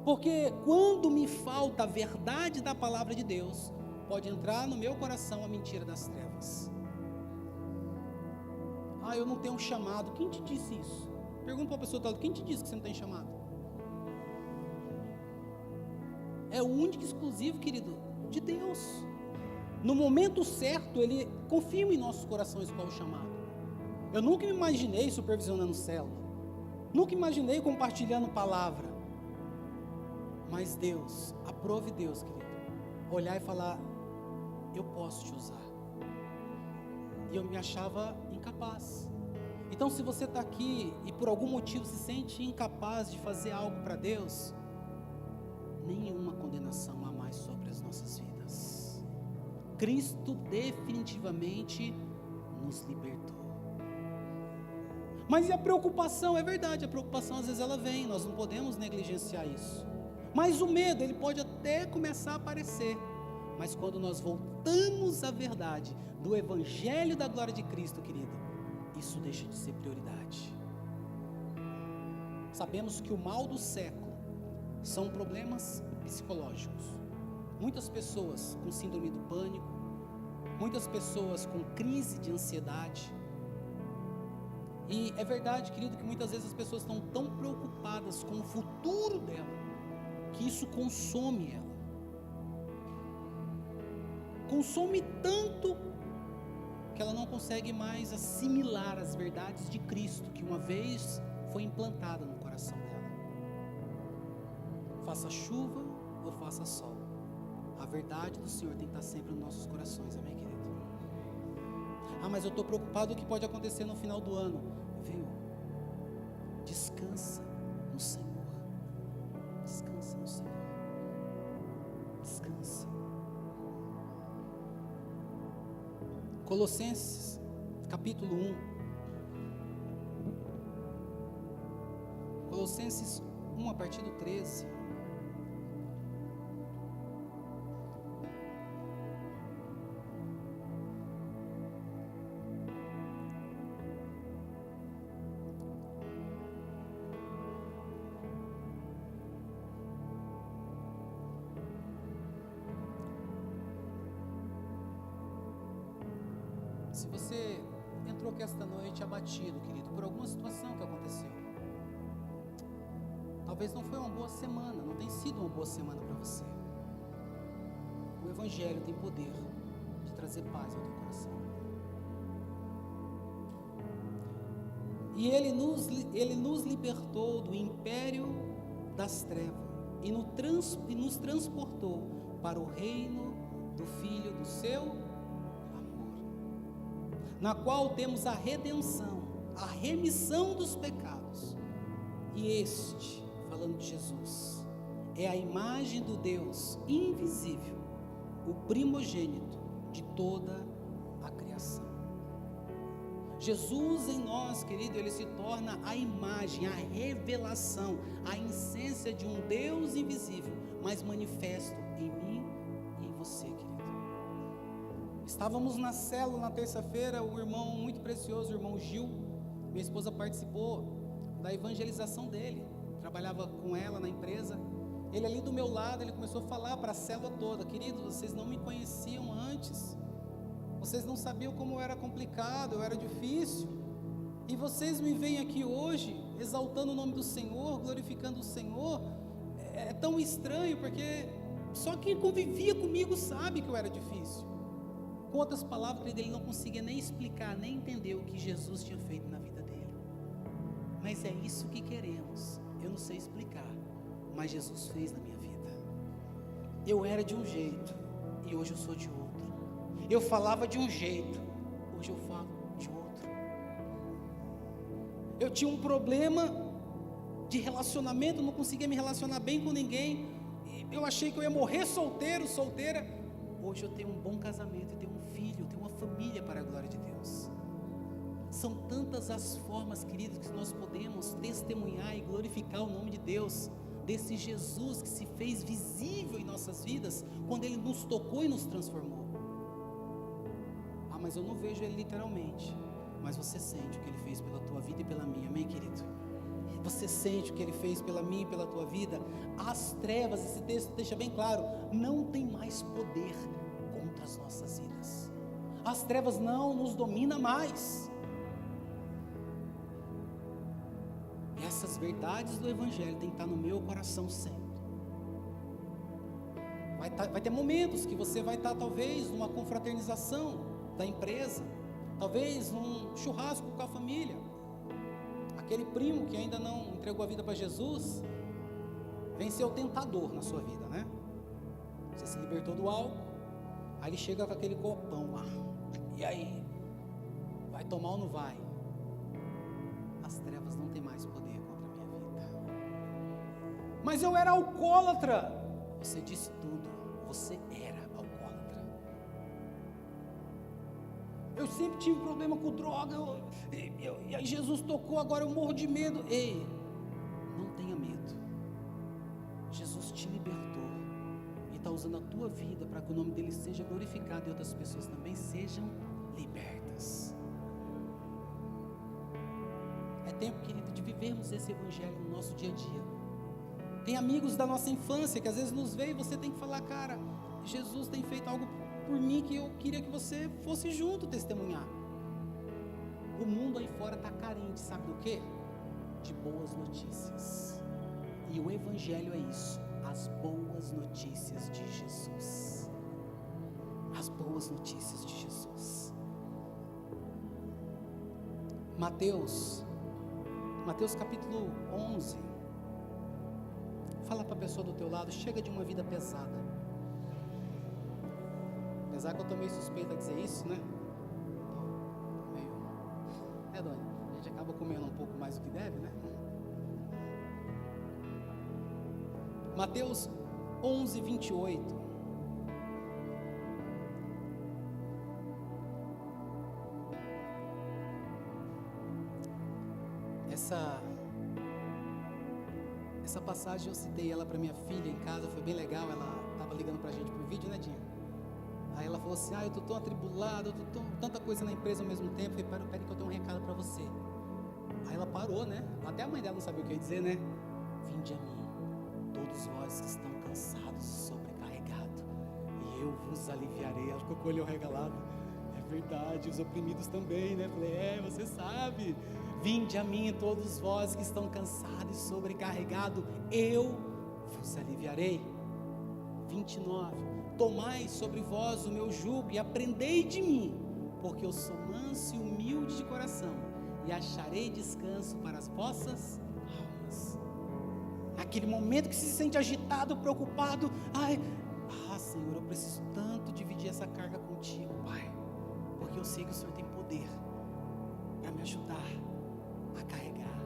Porque quando me falta a verdade da palavra de Deus, pode entrar no meu coração a mentira das trevas. Eu não tenho um chamado. Quem te disse isso? Pergunta para a pessoa do lado, quem te disse que você não tem chamado? É o único e exclusivo, querido, de Deus. No momento certo, Ele confirma em nossos corações qual é o chamado. Eu nunca me imaginei supervisionando célula. Nunca imaginei compartilhando palavra. Mas Deus, aprove Deus, querido, olhar e falar, eu posso te usar. E eu me achava incapaz. Então, se você está aqui e por algum motivo se sente incapaz de fazer algo para Deus, nenhuma condenação há mais sobre as nossas vidas. Cristo definitivamente nos libertou. Mas e a preocupação? É verdade, a preocupação às vezes ela vem, nós não podemos negligenciar isso. Mas o medo, ele pode até começar a aparecer. Mas quando nós voltamos à verdade do Evangelho da glória de Cristo, querido, isso deixa de ser prioridade. Sabemos que o mal do século são problemas psicológicos. Muitas pessoas com síndrome do pânico, muitas pessoas com crise de ansiedade. E é verdade, querido, que muitas vezes as pessoas estão tão preocupadas com o futuro dela, que isso consome ela. Consome tanto que ela não consegue mais assimilar as verdades de Cristo que uma vez foi implantada no coração dela. Faça chuva ou faça sol, a verdade do Senhor tem que estar sempre nos nossos corações, amém, querido? Mas eu estou preocupado com o que pode acontecer no final do ano. Viu? Descansa no Senhor. Descansa no Senhor. Descansa. Colossenses, capítulo 1. Colossenses 1, a partir do 13. Se você entrou aqui esta noite abatido, querido, por alguma situação que aconteceu, talvez não foi uma boa semana, não tem sido uma boa semana para você. O Evangelho tem poder de trazer paz ao teu coração. E Ele nos libertou do império das trevas e nos transportou para o reino do Filho do seu na qual temos a redenção, a remissão dos pecados. E este, falando de Jesus, é a imagem do Deus invisível, o primogênito de toda a criação. Jesus em nós, querido, Ele se torna a imagem, a revelação, a essência de um Deus invisível, mas manifesto em mim e em você, querido. Estávamos na célula na terça-feira, o irmão muito precioso, o irmão Gil, minha esposa participou da evangelização dele, trabalhava com ela na empresa. Ele ali do meu lado, ele começou a falar para a célula toda: queridos, vocês não me conheciam antes, vocês não sabiam como eu era complicado, eu era difícil, e vocês me veem aqui hoje, exaltando o nome do Senhor, glorificando o Senhor. É tão estranho, porque só quem convivia comigo sabe que eu era difícil. Com outras palavras, ele não conseguia nem explicar, nem entender o que Jesus tinha feito na vida dele. Mas é isso que queremos. Eu não sei explicar, mas Jesus fez na minha vida. Eu era de um jeito e hoje eu sou de outro. Eu falava de um jeito, hoje eu falo de outro. Eu tinha um problema de relacionamento, não conseguia me relacionar bem com ninguém. Eu achei que eu ia morrer solteiro, solteira. Hoje eu tenho um bom casamento, eu tenho um filho, eu tenho uma família para a glória de Deus. São tantas as formas, queridos, que nós podemos testemunhar e glorificar o nome de Deus, desse Jesus que se fez visível em nossas vidas, quando Ele nos tocou e nos transformou. Mas eu não vejo Ele literalmente, mas você sente o que Ele fez pela tua vida e pela minha, amém, querido? Você sente o que Ele fez pela minha e pela tua vida? As trevas, esse texto deixa bem claro, não tem mais poder as nossas vidas. As trevas não nos dominam mais. Essas verdades do Evangelho têm que estar no meu coração sempre. Vai ter momentos que você vai estar talvez numa confraternização da empresa, talvez num churrasco com a família. Aquele primo que ainda não entregou a vida para Jesus, venceu o tentador na sua vida, né? Você se libertou do álcool, aí ele chega com aquele copão lá. E aí? Vai tomar ou não vai? As trevas não têm mais poder contra a minha vida. Mas eu era alcoólatra. Você disse tudo. Você era alcoólatra. Eu sempre tive problema com droga. E aí Jesus tocou, agora eu morro de medo. Ei, não tenha medo. Jesus te libertou. E está usando a tua vida para que o nome dele seja glorificado e outras pessoas também sejam libertas. É tempo, querido, de vivermos esse evangelho no nosso dia a dia. Tem amigos da nossa infância que às vezes nos vê e você tem que falar, cara, Jesus tem feito algo por mim que eu queria que você fosse junto testemunhar. O mundo aí fora está carente, sabe do quê? De boas notícias. E o evangelho é isso, as boas notícias de Jesus. As boas notícias de Jesus. Mateus capítulo 11. Fala para a pessoa do teu lado, chega de uma vida pesada. Apesar que eu estou meio suspeito a dizer isso, né? Dona? A gente acaba comendo um pouco mais do que deve, né? Mateus 11, 28. Essa passagem eu citei ela para minha filha em casa, foi bem legal. Ela estava ligando para a gente por vídeo, né, Dinha? Aí ela falou assim, eu estou tão atribulada, eu estou tanta coisa na empresa ao mesmo tempo. Eu falei, peraí que eu tenho um recado para você. Aí ela parou, né? Até a mãe dela não sabia o que eu ia dizer, né? Vinde a mim, todos vós que estão cansados e sobrecarregados, e eu vos aliviarei. Ela ficou com o olho regalado. É verdade, os oprimidos também, né? Falei, você sabe. Vinde a mim todos vós que estão cansados e sobrecarregados, eu vos aliviarei. 29. Tomai sobre vós o meu jugo e aprendei de mim, porque eu sou manso e humilde de coração, e acharei descanso para as vossas almas. Aquele momento que se sente agitado, preocupado, Senhor, eu preciso tanto dividir essa carga contigo, Pai, porque eu sei que o Senhor tem poder para me ajudar a carregar.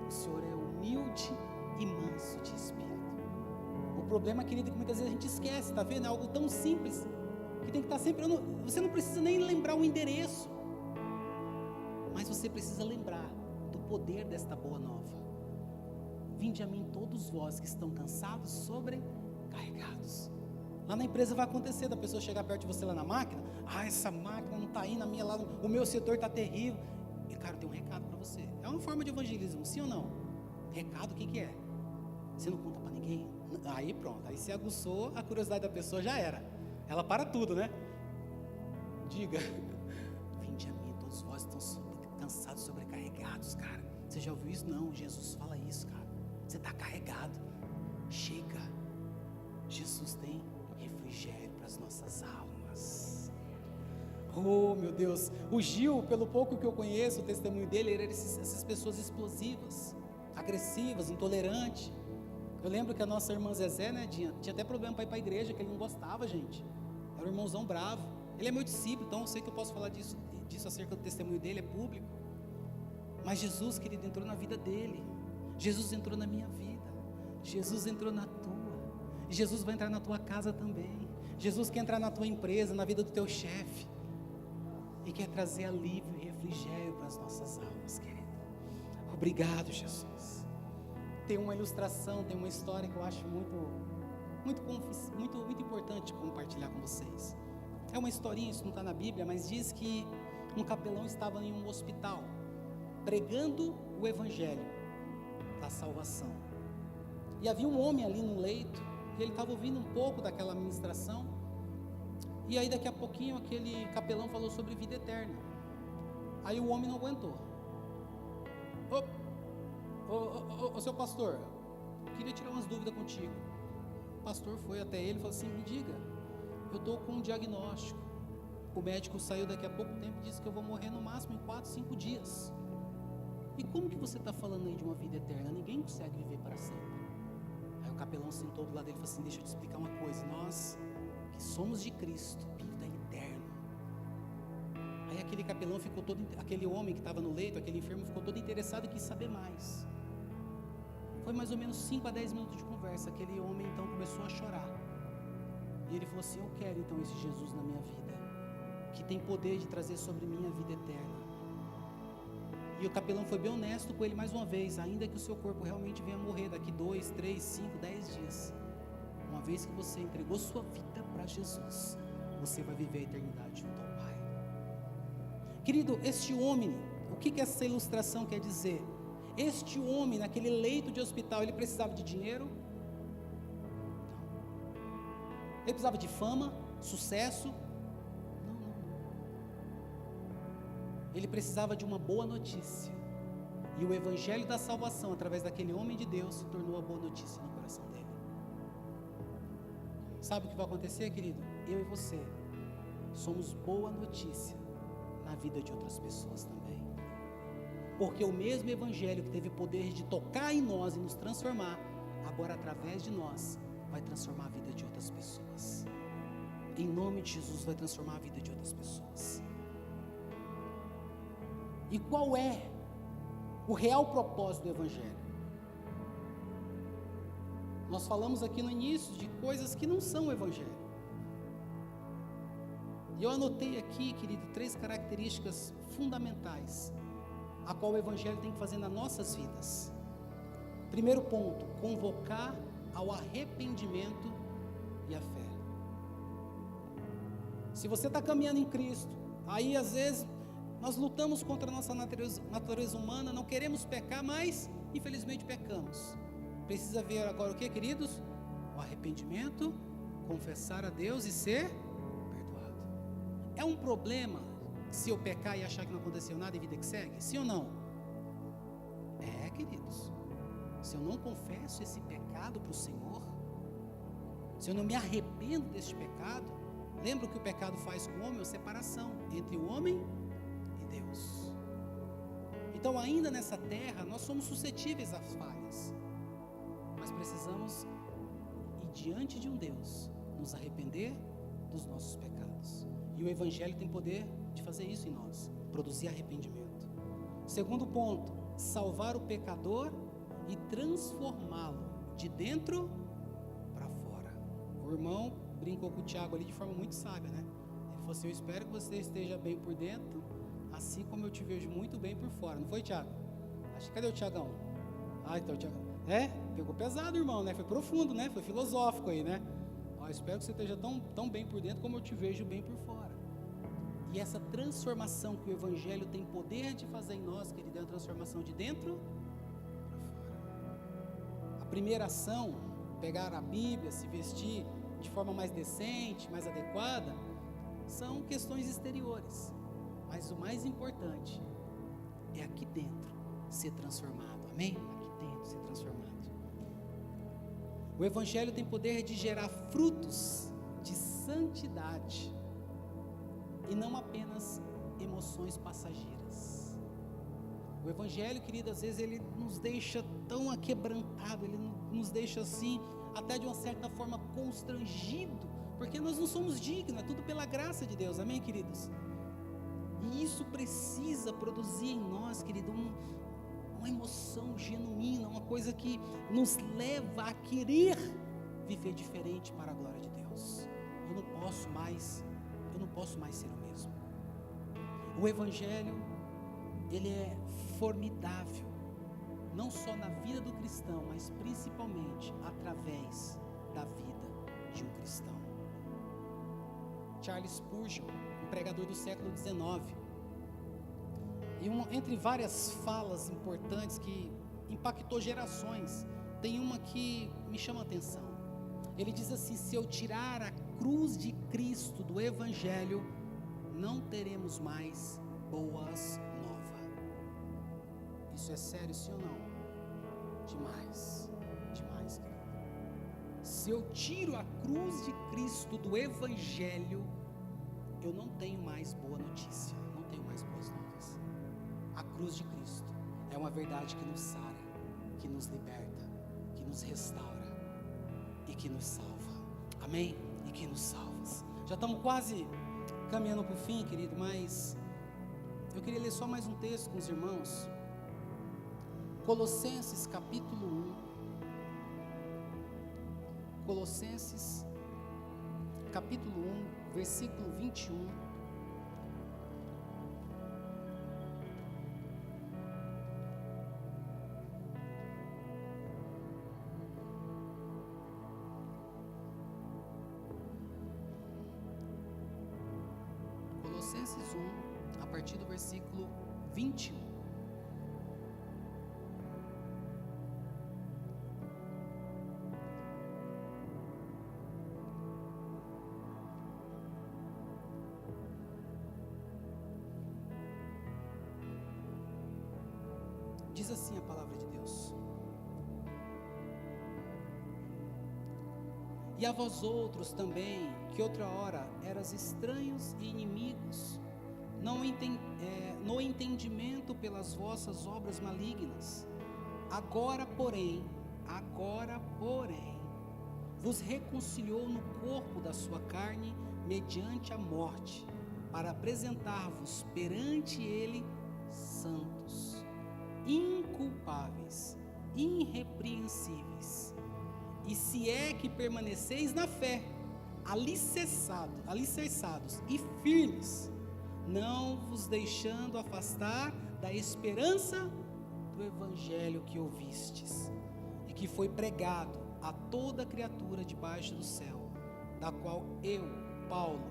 O Senhor é humilde e manso de espírito. O problema, querido, é que muitas vezes a gente esquece, tá vendo? É algo tão simples que tem que estar sempre. Você não precisa nem lembrar o endereço, mas você precisa lembrar do poder desta boa nova. Vinde a mim todos vós que estão cansados, sobrecarregados. Lá na empresa vai acontecer da pessoa chegar perto de você lá na máquina. Essa máquina não está indo, a minha lá, o meu setor está terrível. E cara, tem um recado para você. É uma forma de evangelismo, sim ou não? Recado, o que é? Você não conta para ninguém? Aí pronto, aí você aguçou a curiosidade da pessoa, já era. Ela para tudo, né? Diga. Vinde a mim, todos vós estão cansados, sobrecarregados, cara. Você já ouviu isso? Não, Jesus fala isso, cara. Você está carregado. Chega. Jesus tem refrigério para as nossas almas. Oh, meu Deus. O Gil, pelo pouco que eu conheço, o testemunho dele, era essas pessoas explosivas, agressivas, intolerantes. Eu lembro que a nossa irmã Zezé, né, tinha até problema para ir para a igreja, que ele não gostava, gente. Era um irmãozão bravo. Ele é meu discípulo, então eu sei que eu posso falar disso acerca do testemunho dele, é público. Mas Jesus, querido, entrou na vida dele. Jesus entrou na minha vida. Jesus entrou na tua. Jesus vai entrar na tua casa também. Jesus quer entrar na tua empresa, na vida do teu chefe. E quer trazer alívio e refrigério para as nossas almas, querido. Obrigado, Jesus. Tem uma ilustração, tem uma história que eu acho muito importante compartilhar com vocês. É uma historinha, isso não está na Bíblia, mas diz que um capelão estava em um hospital, pregando o evangelho da salvação. E havia um homem ali no leito, e ele estava ouvindo um pouco daquela ministração, E aí daqui a pouquinho aquele capelão falou sobre vida eterna. Aí o homem não aguentou. Ô seu pastor, queria tirar umas dúvidas contigo. O pastor foi até ele e falou assim: me diga, eu estou com um diagnóstico. O médico saiu daqui a pouco tempo e disse que eu vou morrer no máximo em 4, 5 dias. E como que você está falando aí de uma vida eterna? Ninguém consegue viver para sempre. Aí o capelão sentou do lado dele e falou assim: deixa eu te explicar uma coisa. Nós que somos de Cristo, vida eterna. Aí aquele capelão ficou todo, aquele homem que estava no leito, aquele enfermo ficou todo interessado e quis saber mais. Foi mais ou menos 5 a 10 minutos de conversa. Aquele homem então começou a chorar. E ele falou assim: eu quero então esse Jesus na minha vida, que tem poder de trazer sobre mim a vida eterna. E o capelão foi bem honesto com ele mais uma vez: ainda que o seu corpo realmente venha a morrer daqui 2, 3, 5, 10 dias, uma vez que você entregou sua vida para Jesus, você vai viver a eternidade junto ao Pai. Querido, este homem, o que essa ilustração quer dizer? Este homem, naquele leito de hospital, ele precisava de dinheiro? Não. Ele precisava de fama, sucesso? Não. Ele precisava de uma boa notícia. E o evangelho da salvação, através daquele homem de Deus, se tornou a boa notícia no coração dele. Sabe o que vai acontecer, querido? Eu e você somos boa notícia na vida de outras pessoas também. Porque o mesmo evangelho que teve poder de tocar em nós e nos transformar, agora através de nós vai transformar a vida de outras pessoas. Em nome de Jesus, vai transformar a vida de outras pessoas. E qual é o real propósito do evangelho? Nós falamos aqui no início de coisas que não são o evangelho. E eu anotei aqui, querido, 3 características fundamentais a qual o evangelho tem que fazer nas nossas vidas. Primeiro ponto: convocar ao arrependimento e à fé. Se você está caminhando em Cristo, aí às vezes nós lutamos contra a nossa natureza humana, não queremos pecar, mas infelizmente pecamos. Precisa ver agora o que, queridos? O arrependimento, confessar a Deus e ser perdoado. É um problema se eu pecar e achar que não aconteceu nada e vida que segue? Sim ou não? É, queridos. Se eu não confesso esse pecado para o Senhor, se eu não me arrependo deste pecado, lembra o que o pecado faz com o homem? A separação entre o homem e Deus. Então ainda nessa terra nós somos suscetíveis às falhas, mas precisamos ir diante de um Deus, nos arrepender dos nossos pecados. E o evangelho tem poder de fazer isso em nós, produzir arrependimento. Segundo ponto: salvar o pecador e transformá-lo de dentro para fora. O irmão brincou com o Tiago ali de forma muito sábia, né? Ele falou assim: eu espero que você esteja bem por dentro, assim como eu te vejo muito bem por fora. Não foi, Tiago? Cadê o Tiagão? Ah, então o Tiagão. Pegou pesado, irmão, né? Foi profundo, né? Foi filosófico aí, né? Eu espero que você esteja tão bem por dentro como eu te vejo bem por fora. E essa transformação que o evangelho tem poder de fazer em nós, querido, é a transformação de dentro para fora. A primeira ação, pegar a Bíblia, se vestir de forma mais decente, mais adequada, são questões exteriores. Mas o mais importante é aqui dentro ser transformado. Amém? Aqui dentro ser transformado. O evangelho tem poder de gerar frutos de santidade e não apenas emoções passageiras. O evangelho, querido, às vezes ele nos deixa tão aquebrantado, ele nos deixa assim, até de uma certa forma constrangido, porque nós não somos dignos, é tudo pela graça de Deus, amém, queridos? E isso precisa produzir em nós, querido, uma emoção genuína, uma coisa que nos leva a querer viver diferente para a glória de Deus. Eu não posso mais ser o mesmo. O evangelho, ele é formidável, não só na vida do cristão, mas principalmente através da vida de um cristão. Charles Spurgeon, um pregador do século XIX, e entre várias falas importantes que impactou gerações, tem uma que me chama a atenção. Ele diz assim: se eu tirar a cruz de Cristo, do Evangelho, não teremos mais boas novas. Isso é sério, sim ou não? Demais, demais, querido. Se eu tiro a cruz de Cristo do Evangelho, eu não tenho mais boa notícia, não tenho mais boas novas. A cruz de Cristo é uma verdade que nos sara, que nos liberta, que nos restaura e que nos salva. Amém? E que nos salva. Já estamos quase caminhando para o fim, querido, mas eu queria ler só mais um texto com os irmãos. Colossenses capítulo 1. Colossenses capítulo 1, versículo 21. Colossenses 1, a partir do versículo 21. Diz assim a palavra de Deus: e a vós outros também, que outra hora eras estranhos e inimigos, no entendimento pelas vossas obras malignas, agora porém, vos reconciliou no corpo da sua carne, mediante a morte, para apresentar-vos perante ele santos, inculpáveis, irrepreensíveis, e se é que permaneceis na fé, alicerçados e firmes, não vos deixando afastar da esperança do evangelho que ouvistes, e que foi pregado a toda criatura debaixo do céu, da qual eu, Paulo,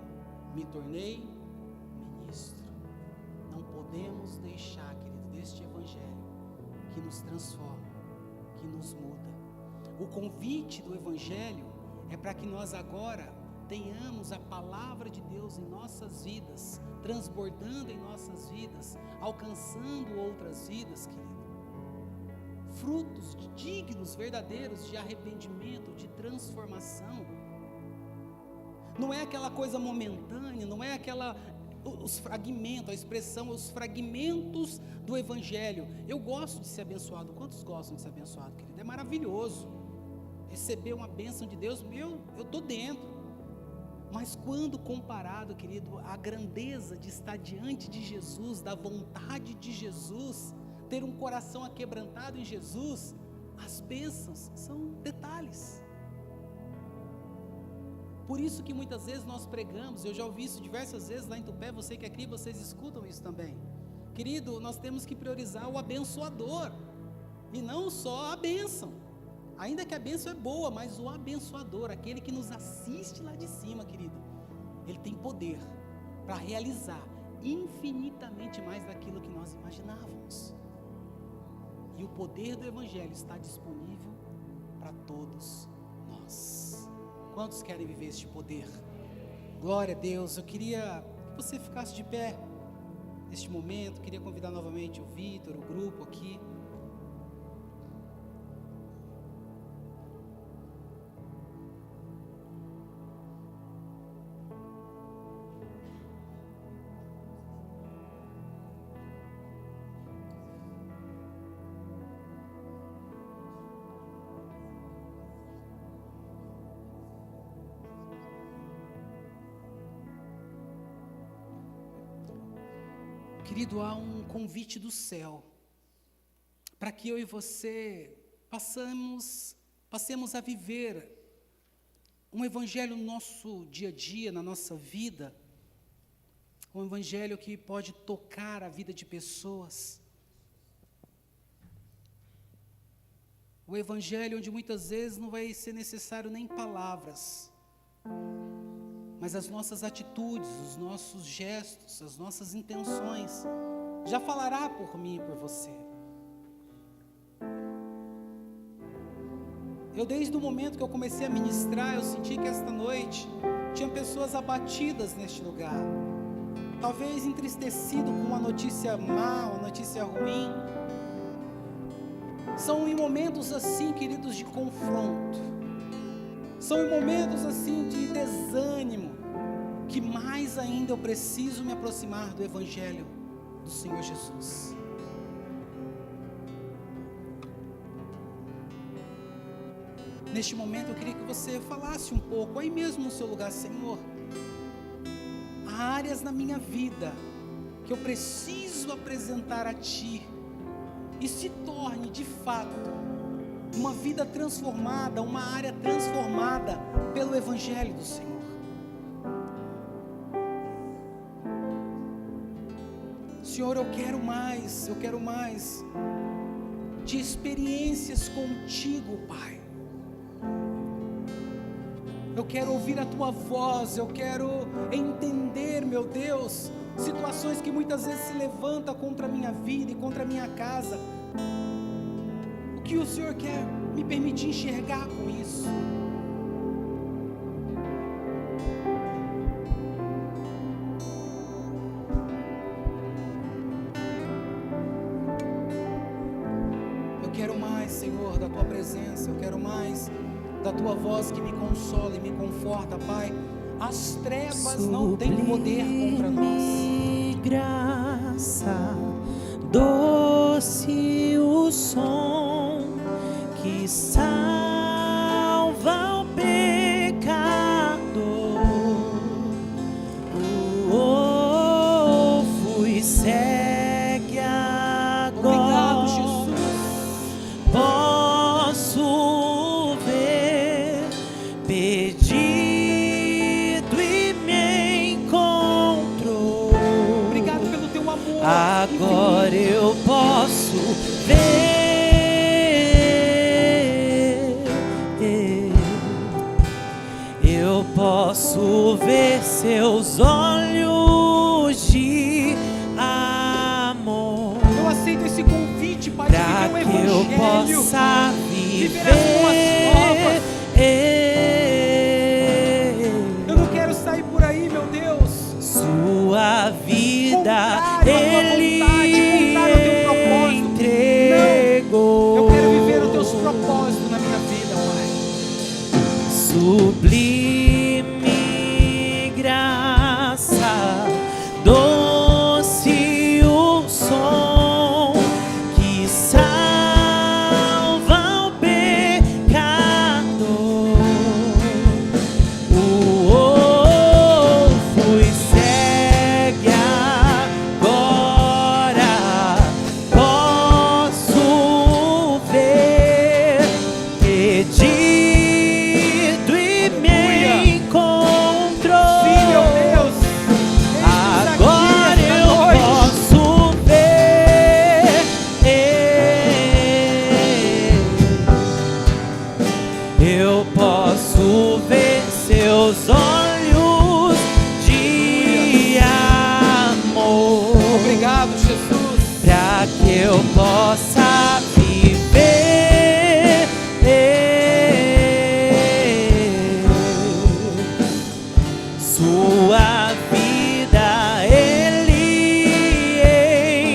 me tornei ministro. Não podemos deixar, querido, deste evangelho que nos transforma, que nos muda. O convite do evangelho é para que nós agora tenhamos a palavra de Deus em nossas vidas, transbordando em nossas vidas, alcançando outras vidas, querido. Frutos dignos, verdadeiros de arrependimento, de transformação. Não é aquela coisa momentânea, não é os fragmentos, a expressão, os fragmentos do evangelho. Eu gosto de ser abençoado. Quantos gostam de ser abençoado, querido? É maravilhoso receber uma bênção de Deus. Eu estou dentro. Mas quando comparado, querido, à grandeza de estar diante de Jesus, da vontade de Jesus, ter um coração aquebrantado em Jesus, as bênçãos são detalhes. Por isso que muitas vezes nós pregamos, eu já ouvi isso diversas vezes lá em Tupé, você que é aqui, vocês escutam isso também. Querido, nós temos que priorizar o abençoador, e não só a bênção. Ainda que a bênção é boa, mas o abençoador, aquele que nos assiste lá de cima, querido, ele tem poder para realizar infinitamente mais daquilo que nós imaginávamos. E o poder do evangelho está disponível para todos nós. Quantos querem viver este poder? Glória a Deus. Eu queria que você ficasse de pé neste momento. Queria convidar novamente o Vitor, o grupo aqui. Querido, há um convite do céu para que eu e você passemos a viver um evangelho no nosso dia a dia, na nossa vida, um evangelho que pode tocar a vida de pessoas, o evangelho onde muitas vezes não vai ser necessário nem palavras, mas as nossas atitudes, os nossos gestos, as nossas intenções, já falará por mim e por você. Eu desde o momento que eu comecei a ministrar, eu senti que esta noite Tinha pessoas abatidas neste lugar, talvez entristecido com uma notícia má, uma notícia ruim. São em momentos assim, queridos, de confronto, são em momentos assim de desânimo, que mais ainda eu preciso me aproximar do Evangelho do Senhor Jesus. Neste momento eu queria que você falasse um pouco, aí mesmo no seu lugar: Senhor, há áreas na minha vida que eu preciso apresentar a Ti, e se torne de fato uma vida transformada, uma área transformada pelo Evangelho do Senhor. Senhor, eu quero mais de experiências contigo, Pai. Eu quero ouvir a Tua voz, eu quero entender, meu Deus, situações que muitas vezes se levantam contra a minha vida e contra a minha casa. O que o Senhor quer me permitir enxergar com isso? Eu quero mais, Senhor, da Tua presença, eu quero mais da Tua voz que me consola e me conforta, Pai. As trevas não têm poder contra nós. Graça, doce o som que salva o pecador. Fui segue agora. Obrigado, Jesus. Posso ver, pedido e me encontrou. Obrigado pelo Teu amor. Agora eu posso ver. Eu posso ver Seus olhos de amor. Eu aceito esse convite, Pai, de Pra viver o que eu Evangelho, possa viver as Tuas viver. Eu não quero sair por aí, meu Deus, Sua vida contrário à Tua Ele vontade, contrário ao Teu propósito. entregou. Eu quero viver os Teus propósitos na minha vida, Pai. Sublime graça, doce o som que salva o pecador. Fui segue agora, posso ver, pedido e me encontrou. Sim, meu Deus. Agora eu posso ver. Eu posso ver Seus olhos de amor. Obrigado, Jesus. Pra que eu possa viver. Sua vida Ele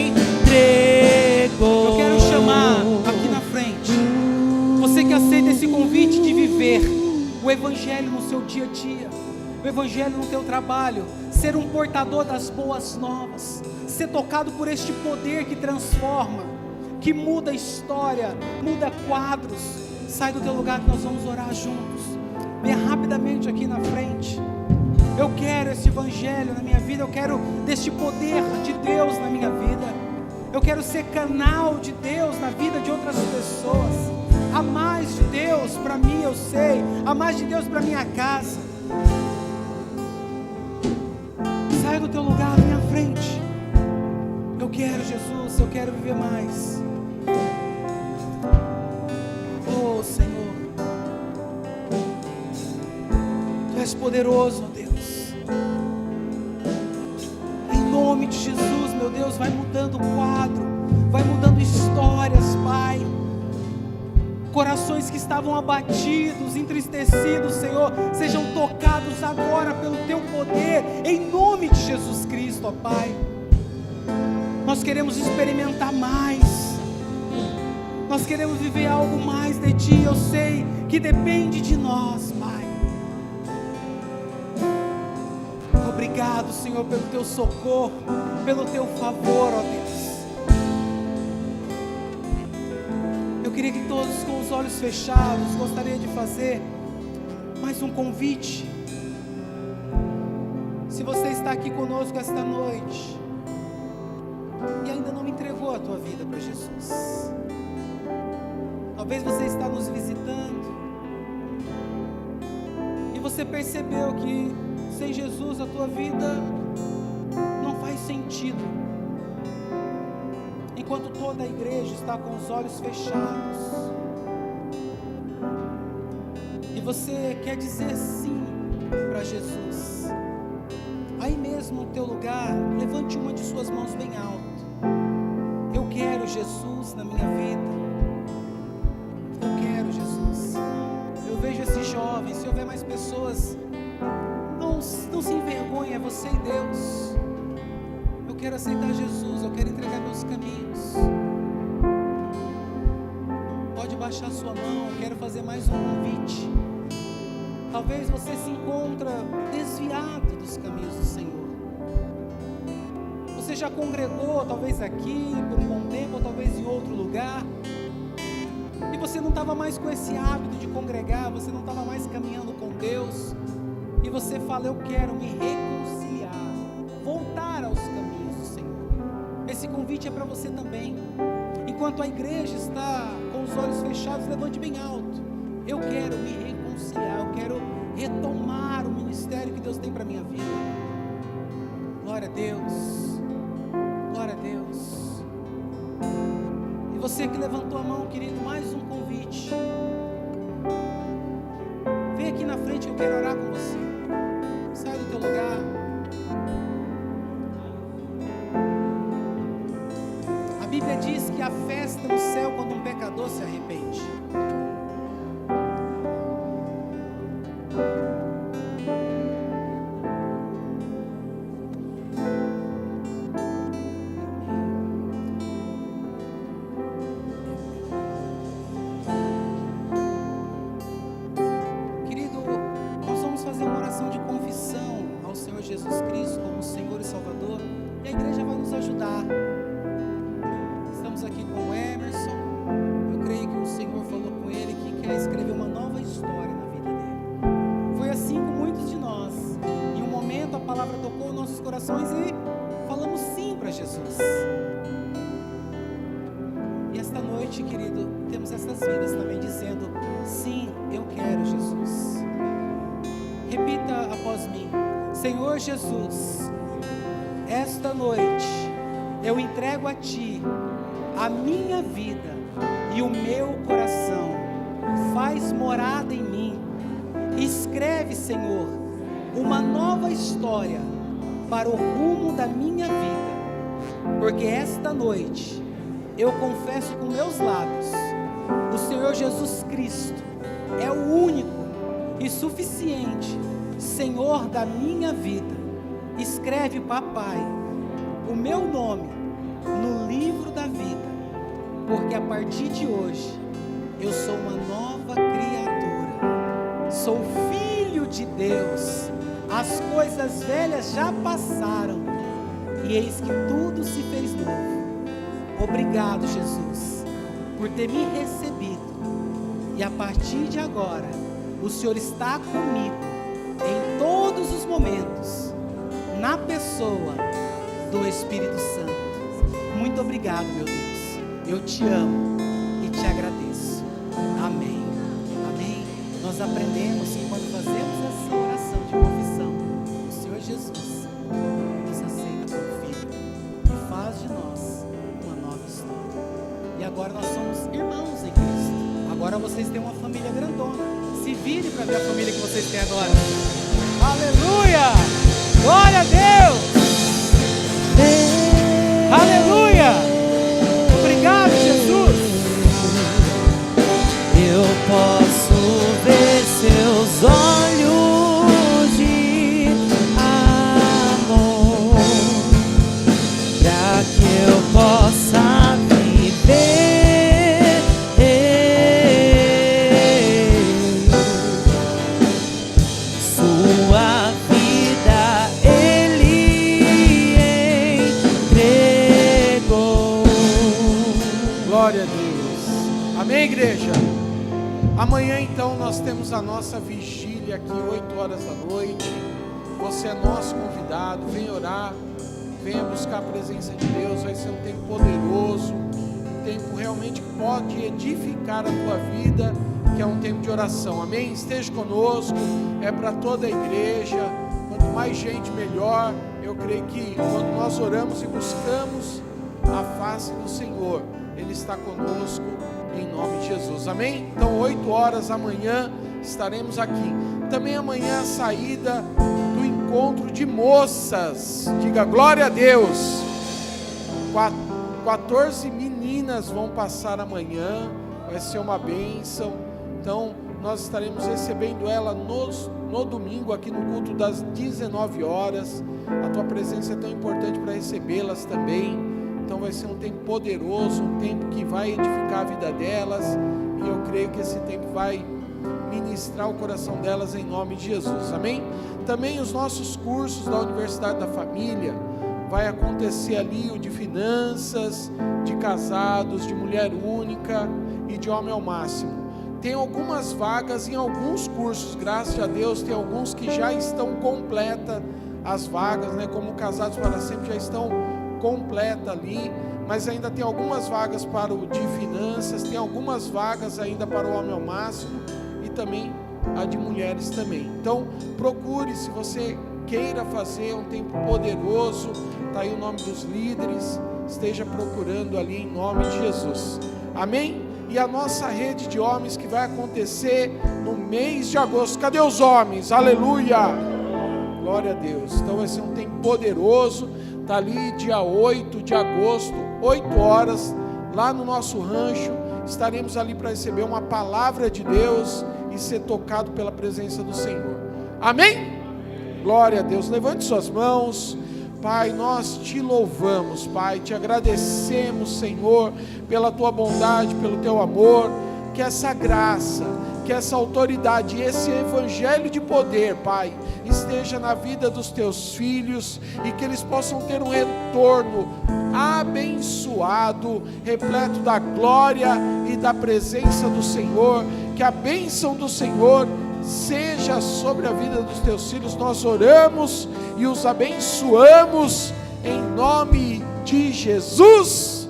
entregou. Eu quero chamar aqui na frente você que aceita esse convite de viver o Evangelho no seu dia a dia, o Evangelho no teu trabalho, ser um portador das boas novas, ser tocado por este poder que transforma, que muda a história, muda quadros. Sai do teu lugar que nós vamos orar juntos. Venha rapidamente aqui na frente. Eu quero esse Evangelho na minha vida, eu quero deste poder de Deus na minha vida. Eu quero ser canal de Deus na vida de outras pessoas. Há mais de Deus para mim, eu sei. Há mais de Deus para minha casa. Sai do teu lugar na minha frente. Eu quero, Jesus, eu quero viver mais. Oh, Senhor, Tu és poderoso, Deus. Em nome de Jesus, meu Deus, vai mudando o quadro, vai mudando histórias, Pai. Corações que estavam abatidos, entristecidos, Senhor, sejam tocados agora pelo Teu poder, em nome de Jesus Cristo, ó Pai. Nós queremos experimentar mais, nós queremos viver algo mais de Ti. Eu sei que depende de nós, Pai. Obrigado, Senhor, pelo Teu socorro, pelo Teu favor, ó Deus. Eu queria que todos com os olhos fechados, gostaria de fazer mais um convite. Se você está aqui conosco esta noite e ainda não entregou a tua vida para Jesus, talvez você está nos visitando e você percebeu que sem Jesus a tua vida não faz sentido. Enquanto toda a igreja está com os olhos fechados e você quer dizer sim para Jesus, aí mesmo no teu lugar, levante uma de suas mãos bem alto. Eu quero Jesus na minha vida. Eu quero Jesus. Eu vejo esses jovens. Se houver mais pessoas, não se envergonhe, é você e Deus. Eu quero aceitar Jesus, eu quero entregar meus caminhos. Pode baixar sua mão, eu quero fazer mais um convite. Talvez você se encontra desviado dos caminhos do Senhor. Você já congregou, talvez aqui, por um bom tempo, ou talvez em outro lugar, e você não estava mais com esse hábito de congregar, você não estava mais caminhando com Deus, e você fala: eu quero me reconciliar, voltar aos caminhos do Senhor. Esse convite é para você também. Enquanto a igreja está com os olhos fechados, levante bem alto: eu quero me reconciliar, eu quero retomar o ministério que Deus tem para a minha vida. Glória a Deus, glória a Deus. E você que levantou a mão, querido, mais um convite. Vem aqui na frente, eu quero orar com você. Sai do teu lugar. A Bíblia diz que há festa no céu quando um pecador se arrepende. Jesus Cristo como Senhor e Salvador, e a igreja vai nos ajudar. Estamos aqui com o Emerson. Eu creio que o Senhor falou com ele que quer escrever uma nova história na vida dele. Foi assim com muitos de nós. Em um momento a palavra tocou nossos corações e falamos sim para Jesus. E esta noite, querido, temos essas vidas também dizendo: sim, eu quero Jesus. Repita após mim: Senhor Jesus, esta noite eu entrego a Ti a minha vida e o meu coração. Faz morada em mim. Escreve, Senhor, uma nova história para o rumo da minha vida. Porque esta noite eu confesso com meus lábios: o Senhor Jesus Cristo é o único e suficiente Senhor da minha vida. Escreve, papai, o meu nome no livro da vida, porque a partir de hoje eu sou uma nova criatura, sou filho de Deus. As coisas velhas já passaram e eis que tudo se fez novo. Obrigado, Jesus, por ter me recebido, e a partir de agora o Senhor está comigo em todos os momentos, na pessoa do Espírito Santo. Muito obrigado, meu Deus. Eu te amo e te agradeço. Amém. Amém. Nós aprendemos que quando fazemos essa oração de confissão, o Senhor Jesus nos aceita como filho e faz de nós uma nova história. E agora nós somos irmãos em Cristo. Agora vocês têm uma família grandona. Se vire para ver a família que vocês têm agora. Aleluia! Glória a Deus! Aleluia! Obrigado, Jesus! Eu Glória a Deus. Amém, igreja? Amanhã, então, nós temos a nossa vigília aqui, 8 horas da noite. Você é nosso convidado, venha orar, venha buscar a presença de Deus. Vai ser um tempo poderoso, um tempo realmente que pode edificar a tua vida, que é um tempo de oração. Amém? Esteja conosco, é para toda a igreja. Quanto mais gente, melhor. Eu creio que quando nós oramos e buscamos a face do Senhor, Ele está conosco em nome de Jesus. Amém? Então 8 horas amanhã estaremos aqui. Também amanhã a saída do encontro de moças. Diga glória a Deus. 14 meninas vão passar amanhã. Vai ser uma bênção. Então nós estaremos recebendo ela no domingo aqui no culto das 19 horas. A tua presença é tão importante para recebê-las também. Então vai ser um tempo poderoso, um tempo que vai edificar a vida delas, e eu creio que esse tempo vai ministrar o coração delas em nome de Jesus, amém? Também os nossos cursos da Universidade da Família, vai acontecer ali o de finanças, de casados, de mulher única e de homem ao máximo. Tem algumas vagas em alguns cursos, graças a Deus, tem alguns que já estão completas as vagas, né? Como Casados para Sempre já estão completa ali, mas ainda tem algumas vagas para o de finanças, tem algumas vagas ainda para o homem ao máximo e também a de mulheres também. Então procure, se você queira fazer um tempo poderoso, está aí o nome dos líderes, esteja procurando ali em nome de Jesus, amém? E a nossa rede de homens que vai acontecer no mês de agosto. Cadê os homens? Aleluia! Glória a Deus. Então vai ser um tempo poderoso. Está ali dia 8 de agosto, 8 horas, lá no nosso rancho. Estaremos ali para receber uma palavra de Deus e ser tocado pela presença do Senhor. Amém? Glória a Deus. Levante suas mãos. Pai, nós te louvamos, Pai, te agradecemos, Senhor, pela tua bondade, pelo teu amor. Que essa graça, que essa autoridade, esse evangelho de poder, Pai, esteja na vida dos teus filhos e que eles possam ter um retorno abençoado, repleto da glória e da presença do Senhor. Que a bênção do Senhor seja sobre a vida dos teus filhos. Nós oramos e os abençoamos em nome de Jesus.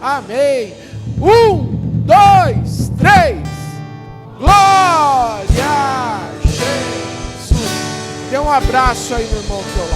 Amém. 1, 2, 3. Glória a Jesus. Dê um abraço aí no irmão teu.